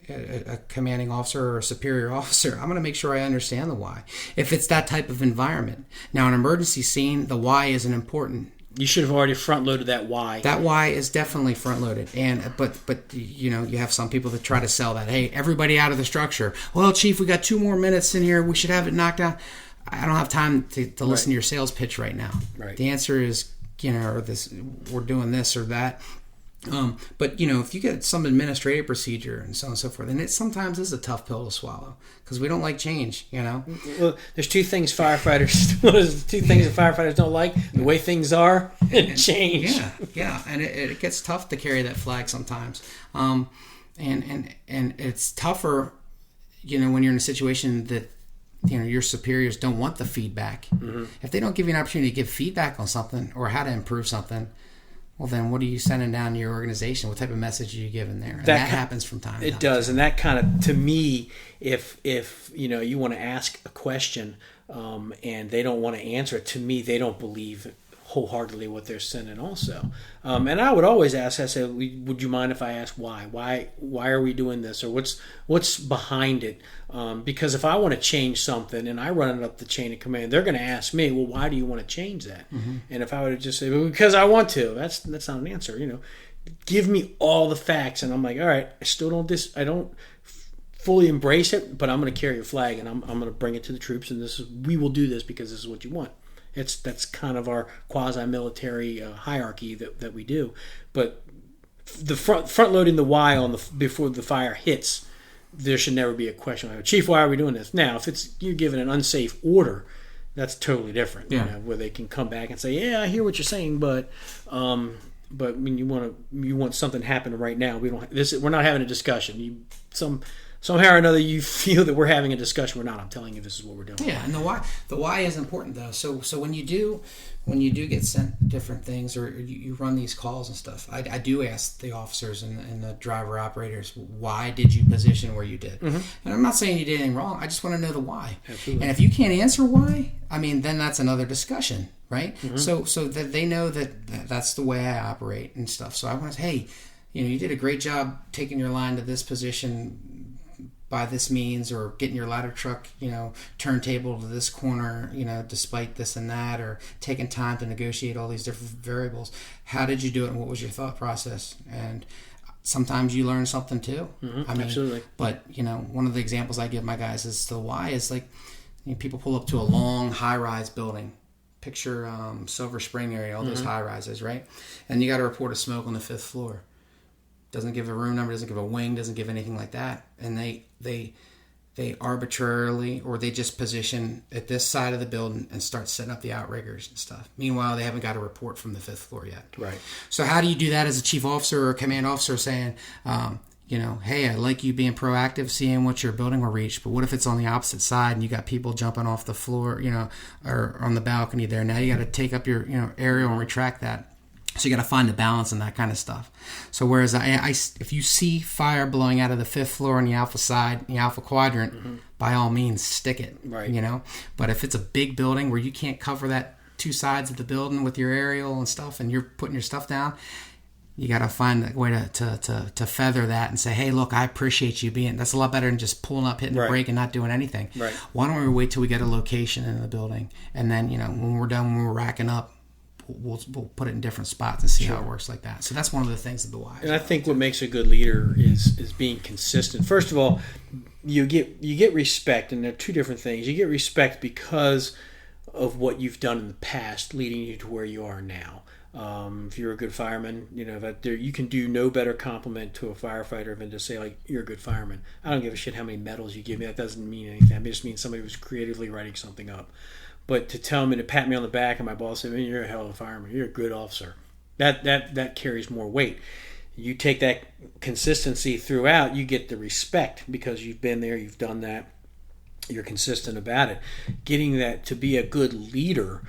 a commanding officer or a superior officer, I'm going to make sure I understand the why. If it's that type of environment. Now, an emergency scene, the why isn't important. You should have already front-loaded that why. That why is definitely front-loaded. But you have some people that try to sell that. Hey, everybody out of the structure. Well, Chief, we got 2 more minutes in here. We should have it knocked down. I don't have time to listen to your sales pitch right now. Right. The answer is, we're doing this or that. But if you get some administrative procedure and so on and so forth, and it sometimes is a tough pill to swallow because we don't like change. Well, there's 2 things firefighters. What is 2 things that firefighters don't like? The way things are and change. Yeah, and it gets tough to carry that flag sometimes. And it's tougher, when you're in a situation that your superiors don't want the feedback. Mm-hmm. If they don't give you an opportunity to give feedback on something or how to improve something, well, then what are you sending down to your organization? What type of message are you giving there? And that happens from time to time. It does, and that kind of, to me, if you want to ask a question and they don't want to answer it, to me, they don't believe wholeheartedly what they're sending also. And I would always ask, I say, would you mind if I ask why? Why are we doing this? Or what's behind it? Because if I want to change something and I run it up the chain of command, they're going to ask me, well, why do you want to change that? Mm-hmm. And if I would just say, well, because I want to, that's not an answer. Give me all the facts, and I'm like, all right, I don't fully embrace it, but I'm going to carry your flag and I'm going to bring it to the troops, and we will do this because this is what you want. That's kind of our quasi-military hierarchy that we do. But the front loading the why before the fire hits, there should never be a question. Like, Chief, why are we doing this? Now, if you're given an unsafe order, that's totally different. Yeah. Where they can come back and say, yeah, I hear what you're saying, but when you want something to happen right now, we're not having a discussion. Somehow or another, you feel that we're having a discussion. We're not. I'm telling you, this is what we're doing. Yeah, and the why is important though. So when you do get sent different things, or you run these calls and stuff, I do ask the officers and the driver operators, why did you position where you did? Mm-hmm. And I'm not saying you did anything wrong. I just want to know the why. Absolutely. And if you can't answer why, then that's another discussion, right? Mm-hmm. So that they know that's the way I operate and stuff. So I want to say, hey, you did a great job taking your line to this position by this means, or getting your ladder truck, turntable to this corner, despite this and that, or taking time to negotiate all these different variables. How did you do it, and what was your thought process? And sometimes you learn something too. Mm-hmm, absolutely. But one of the examples I give my guys is the why is like, people pull up to a long high-rise building. Picture Silver Spring area, all those high-rises, right? And you got a report of smoke on the 5th floor. Doesn't give a room number, doesn't give a wing, doesn't give anything like that. And they arbitrarily, or they just position at this side of the building and start setting up the outriggers and stuff. Meanwhile, they haven't got a report from the 5th floor yet. Right. So how do you do that as a chief officer or a command officer saying, hey, I like you being proactive, seeing what your building will reach, but what if it's on the opposite side and you got people jumping off the floor, or on the balcony there? Now you got to take up your, aerial and retract that. So you got to find the balance and that kind of stuff. So whereas if you see fire blowing out of the 5th floor on the alpha side, the alpha quadrant, by all means stick it. Right. But if it's a big building where you can't cover that 2 sides of the building with your aerial and stuff, and you're putting your stuff down, you got to find a way to feather that and say, hey, look, I appreciate you being. That's a lot better than just pulling up, hitting the brake, and not doing anything. Right. Why don't we wait till we get a location in the building, and then when we're done, when we're racking up, we'll put it in different spots and see how it works like that. So that's one of the things of the why. And I think what makes a good leader is being consistent. First of all, you get respect, and there are 2 different things. You get respect because of what you've done in the past, leading you to where you are now. If you're a good fireman, you can do no better compliment to a firefighter than to say, like, you're a good fireman. I don't give a shit how many medals you give me. That doesn't mean anything. It just means somebody was creatively writing something up. But to tell me, to pat me on the back, and my boss said, "Man, you're a hell of a fireman. You're a good officer." That carries more weight. You take that consistency throughout, you get the respect because you've been there, you've done that, you're consistent about it. Getting that to be a good leader,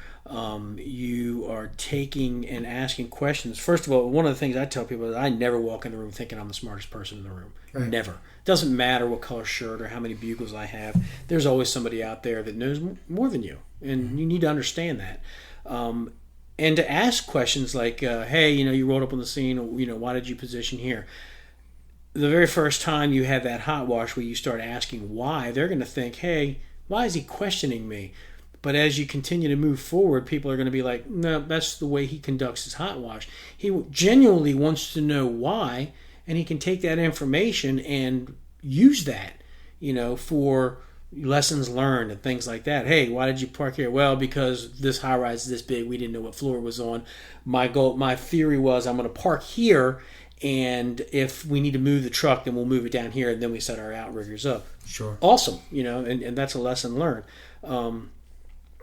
you are taking and asking questions. First of all, one of the things I tell people is I never walk in the room thinking I'm the smartest person in the room. Right. Never. Doesn't matter what color shirt or how many bugles I have. There's always somebody out there that knows more than you, and you need to understand that. And to ask questions like, hey, you rolled up on the scene, why did you position here? The very first time you have that hot wash where you start asking why, they're going to think, hey, why is he questioning me? But as you continue to move forward, people are going to be like, no, that's the way he conducts his hot wash. He genuinely wants to know why, and he can take that information and use that, for lessons learned and things like that. Hey, why did you park here? Well, because this high rise is this big, we didn't know what floor it was on. My theory was I'm going to park here, and if we need to move the truck, then we'll move it down here, and then we set our outriggers up. Sure. Awesome, and that's a lesson learned.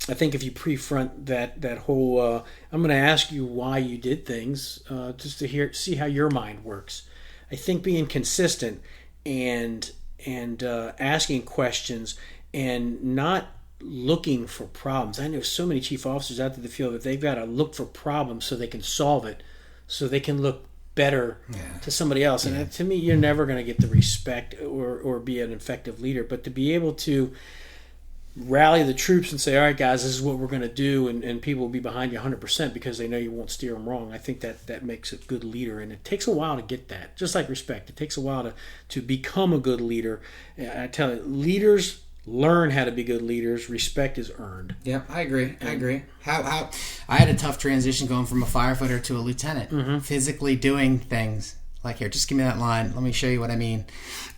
I think if you pre-front that whole, I'm going to ask you why you did things, just to see how your mind works. I think being consistent and asking questions and not looking for problems. I know so many chief officers out there that feel that they've got to look for problems so they can solve it, so they can look better to somebody else. And to me, you're never going to get the respect or be an effective leader. But to be able to rally the troops and say, all right, guys, this is what we're going to do, and people will be behind you 100% because they know you won't steer them wrong. I think that makes a good leader, and it takes a while to get that. Just like respect, it takes a while to become a good leader. I tell you, leaders learn how to be good leaders. Respect is earned. Yeah, I agree. How I had a tough transition going from a firefighter to a lieutenant, physically doing things. Like, here, just give me that line. Let me show you what I mean.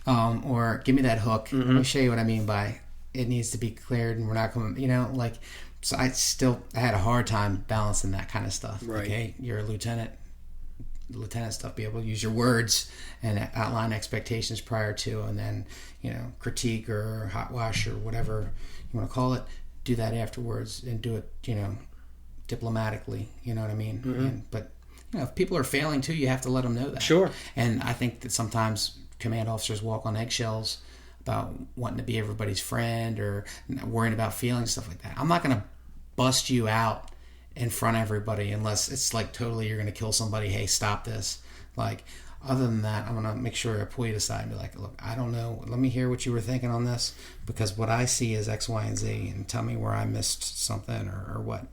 Or give me that hook. Let me show you what I mean by it needs to be cleared, and we're not going, so I had a hard time balancing that kind of stuff. Right. Like, hey, you're a lieutenant stuff, be able to use your words and outline expectations prior to, and then, critique or hot wash or whatever you want to call it, do that afterwards and do it, diplomatically, you know what I mean? But, if people are failing too, you have to let them know that. Sure. And I think that sometimes command officers walk on eggshells about wanting to be everybody's friend or worrying about feelings, stuff like that. I'm not going to bust you out in front of everybody unless it's like totally you're going to kill somebody. Hey, stop this. Like, other than that, I'm going to make sure I pull you aside and be like, look, I don't know. Let me hear what you were thinking on this, because what I see is X, Y, and Z, and tell me where I missed something or what.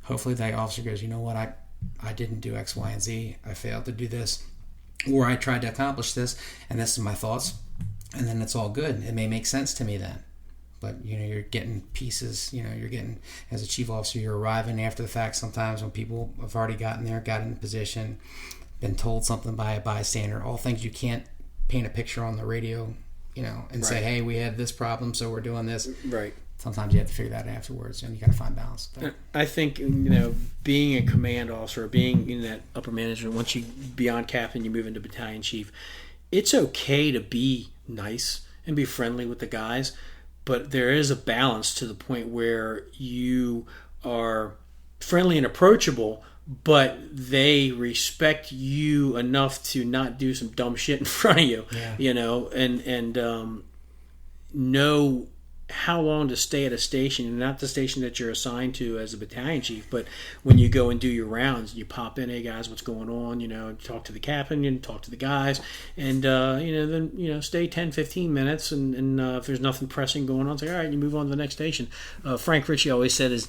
Hopefully that officer goes, you know what, I didn't do X, Y, and Z. I failed to do this, or I tried to accomplish this, and this is my thoughts. And then it's all good. It may make sense to me then. But, you're getting pieces, you're getting, as a chief officer, you're arriving after the fact sometimes when people have already gotten there, got in position, been told something by a bystander, all things you can't paint a picture on the radio, and say, hey, we had this problem, so we're doing this. Right. Sometimes you have to figure that out afterwards, and you got to find balance. I think, being a command officer, being in that upper management, once you beyond captain, you move into battalion chief, it's okay to be nice and be friendly with the guys, but there is a balance to the point where you are friendly and approachable, but they respect you enough to not do some dumb shit in front of you, and know how long to stay at a station, not the station that you're assigned to as a battalion chief, but when you go and do your rounds, you pop in, hey guys, what's going on, talk to the captain and talk to the guys, and then stay 10-15 minutes, and if there's nothing pressing going on, say, all right, you move on to the next station. Frank Ritchie always said as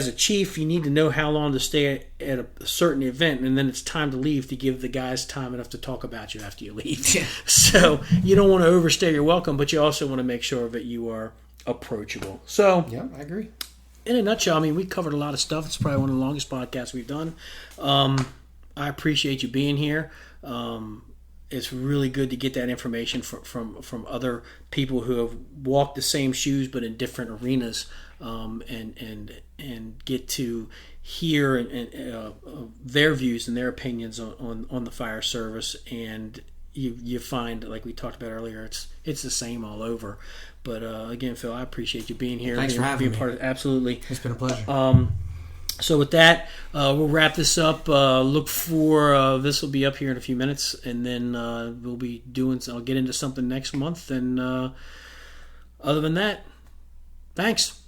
a chief, you need to know how long to stay at a certain event, and then it's time to leave, to give the guys time enough to talk about you after you leave. Yeah. So you don't want to overstay your welcome, but you also want to make sure that you are approachable. So yeah, I agree. In a nutshell, we covered a lot of stuff. It's probably one of the longest podcasts we've done. I appreciate you being here. It's really good to get that information from other people who have walked the same shoes but in different arenas, and get to hear their views and their opinions on the fire service, and you find, like we talked about earlier, it's the same all over. But again, Phil, I appreciate you being here. Thanks for having me. Part of, absolutely. It's been a pleasure. So with that, we'll wrap this up. Look for this will be up here in a few minutes, and then we'll be I'll get into something next month. And other than that, thanks.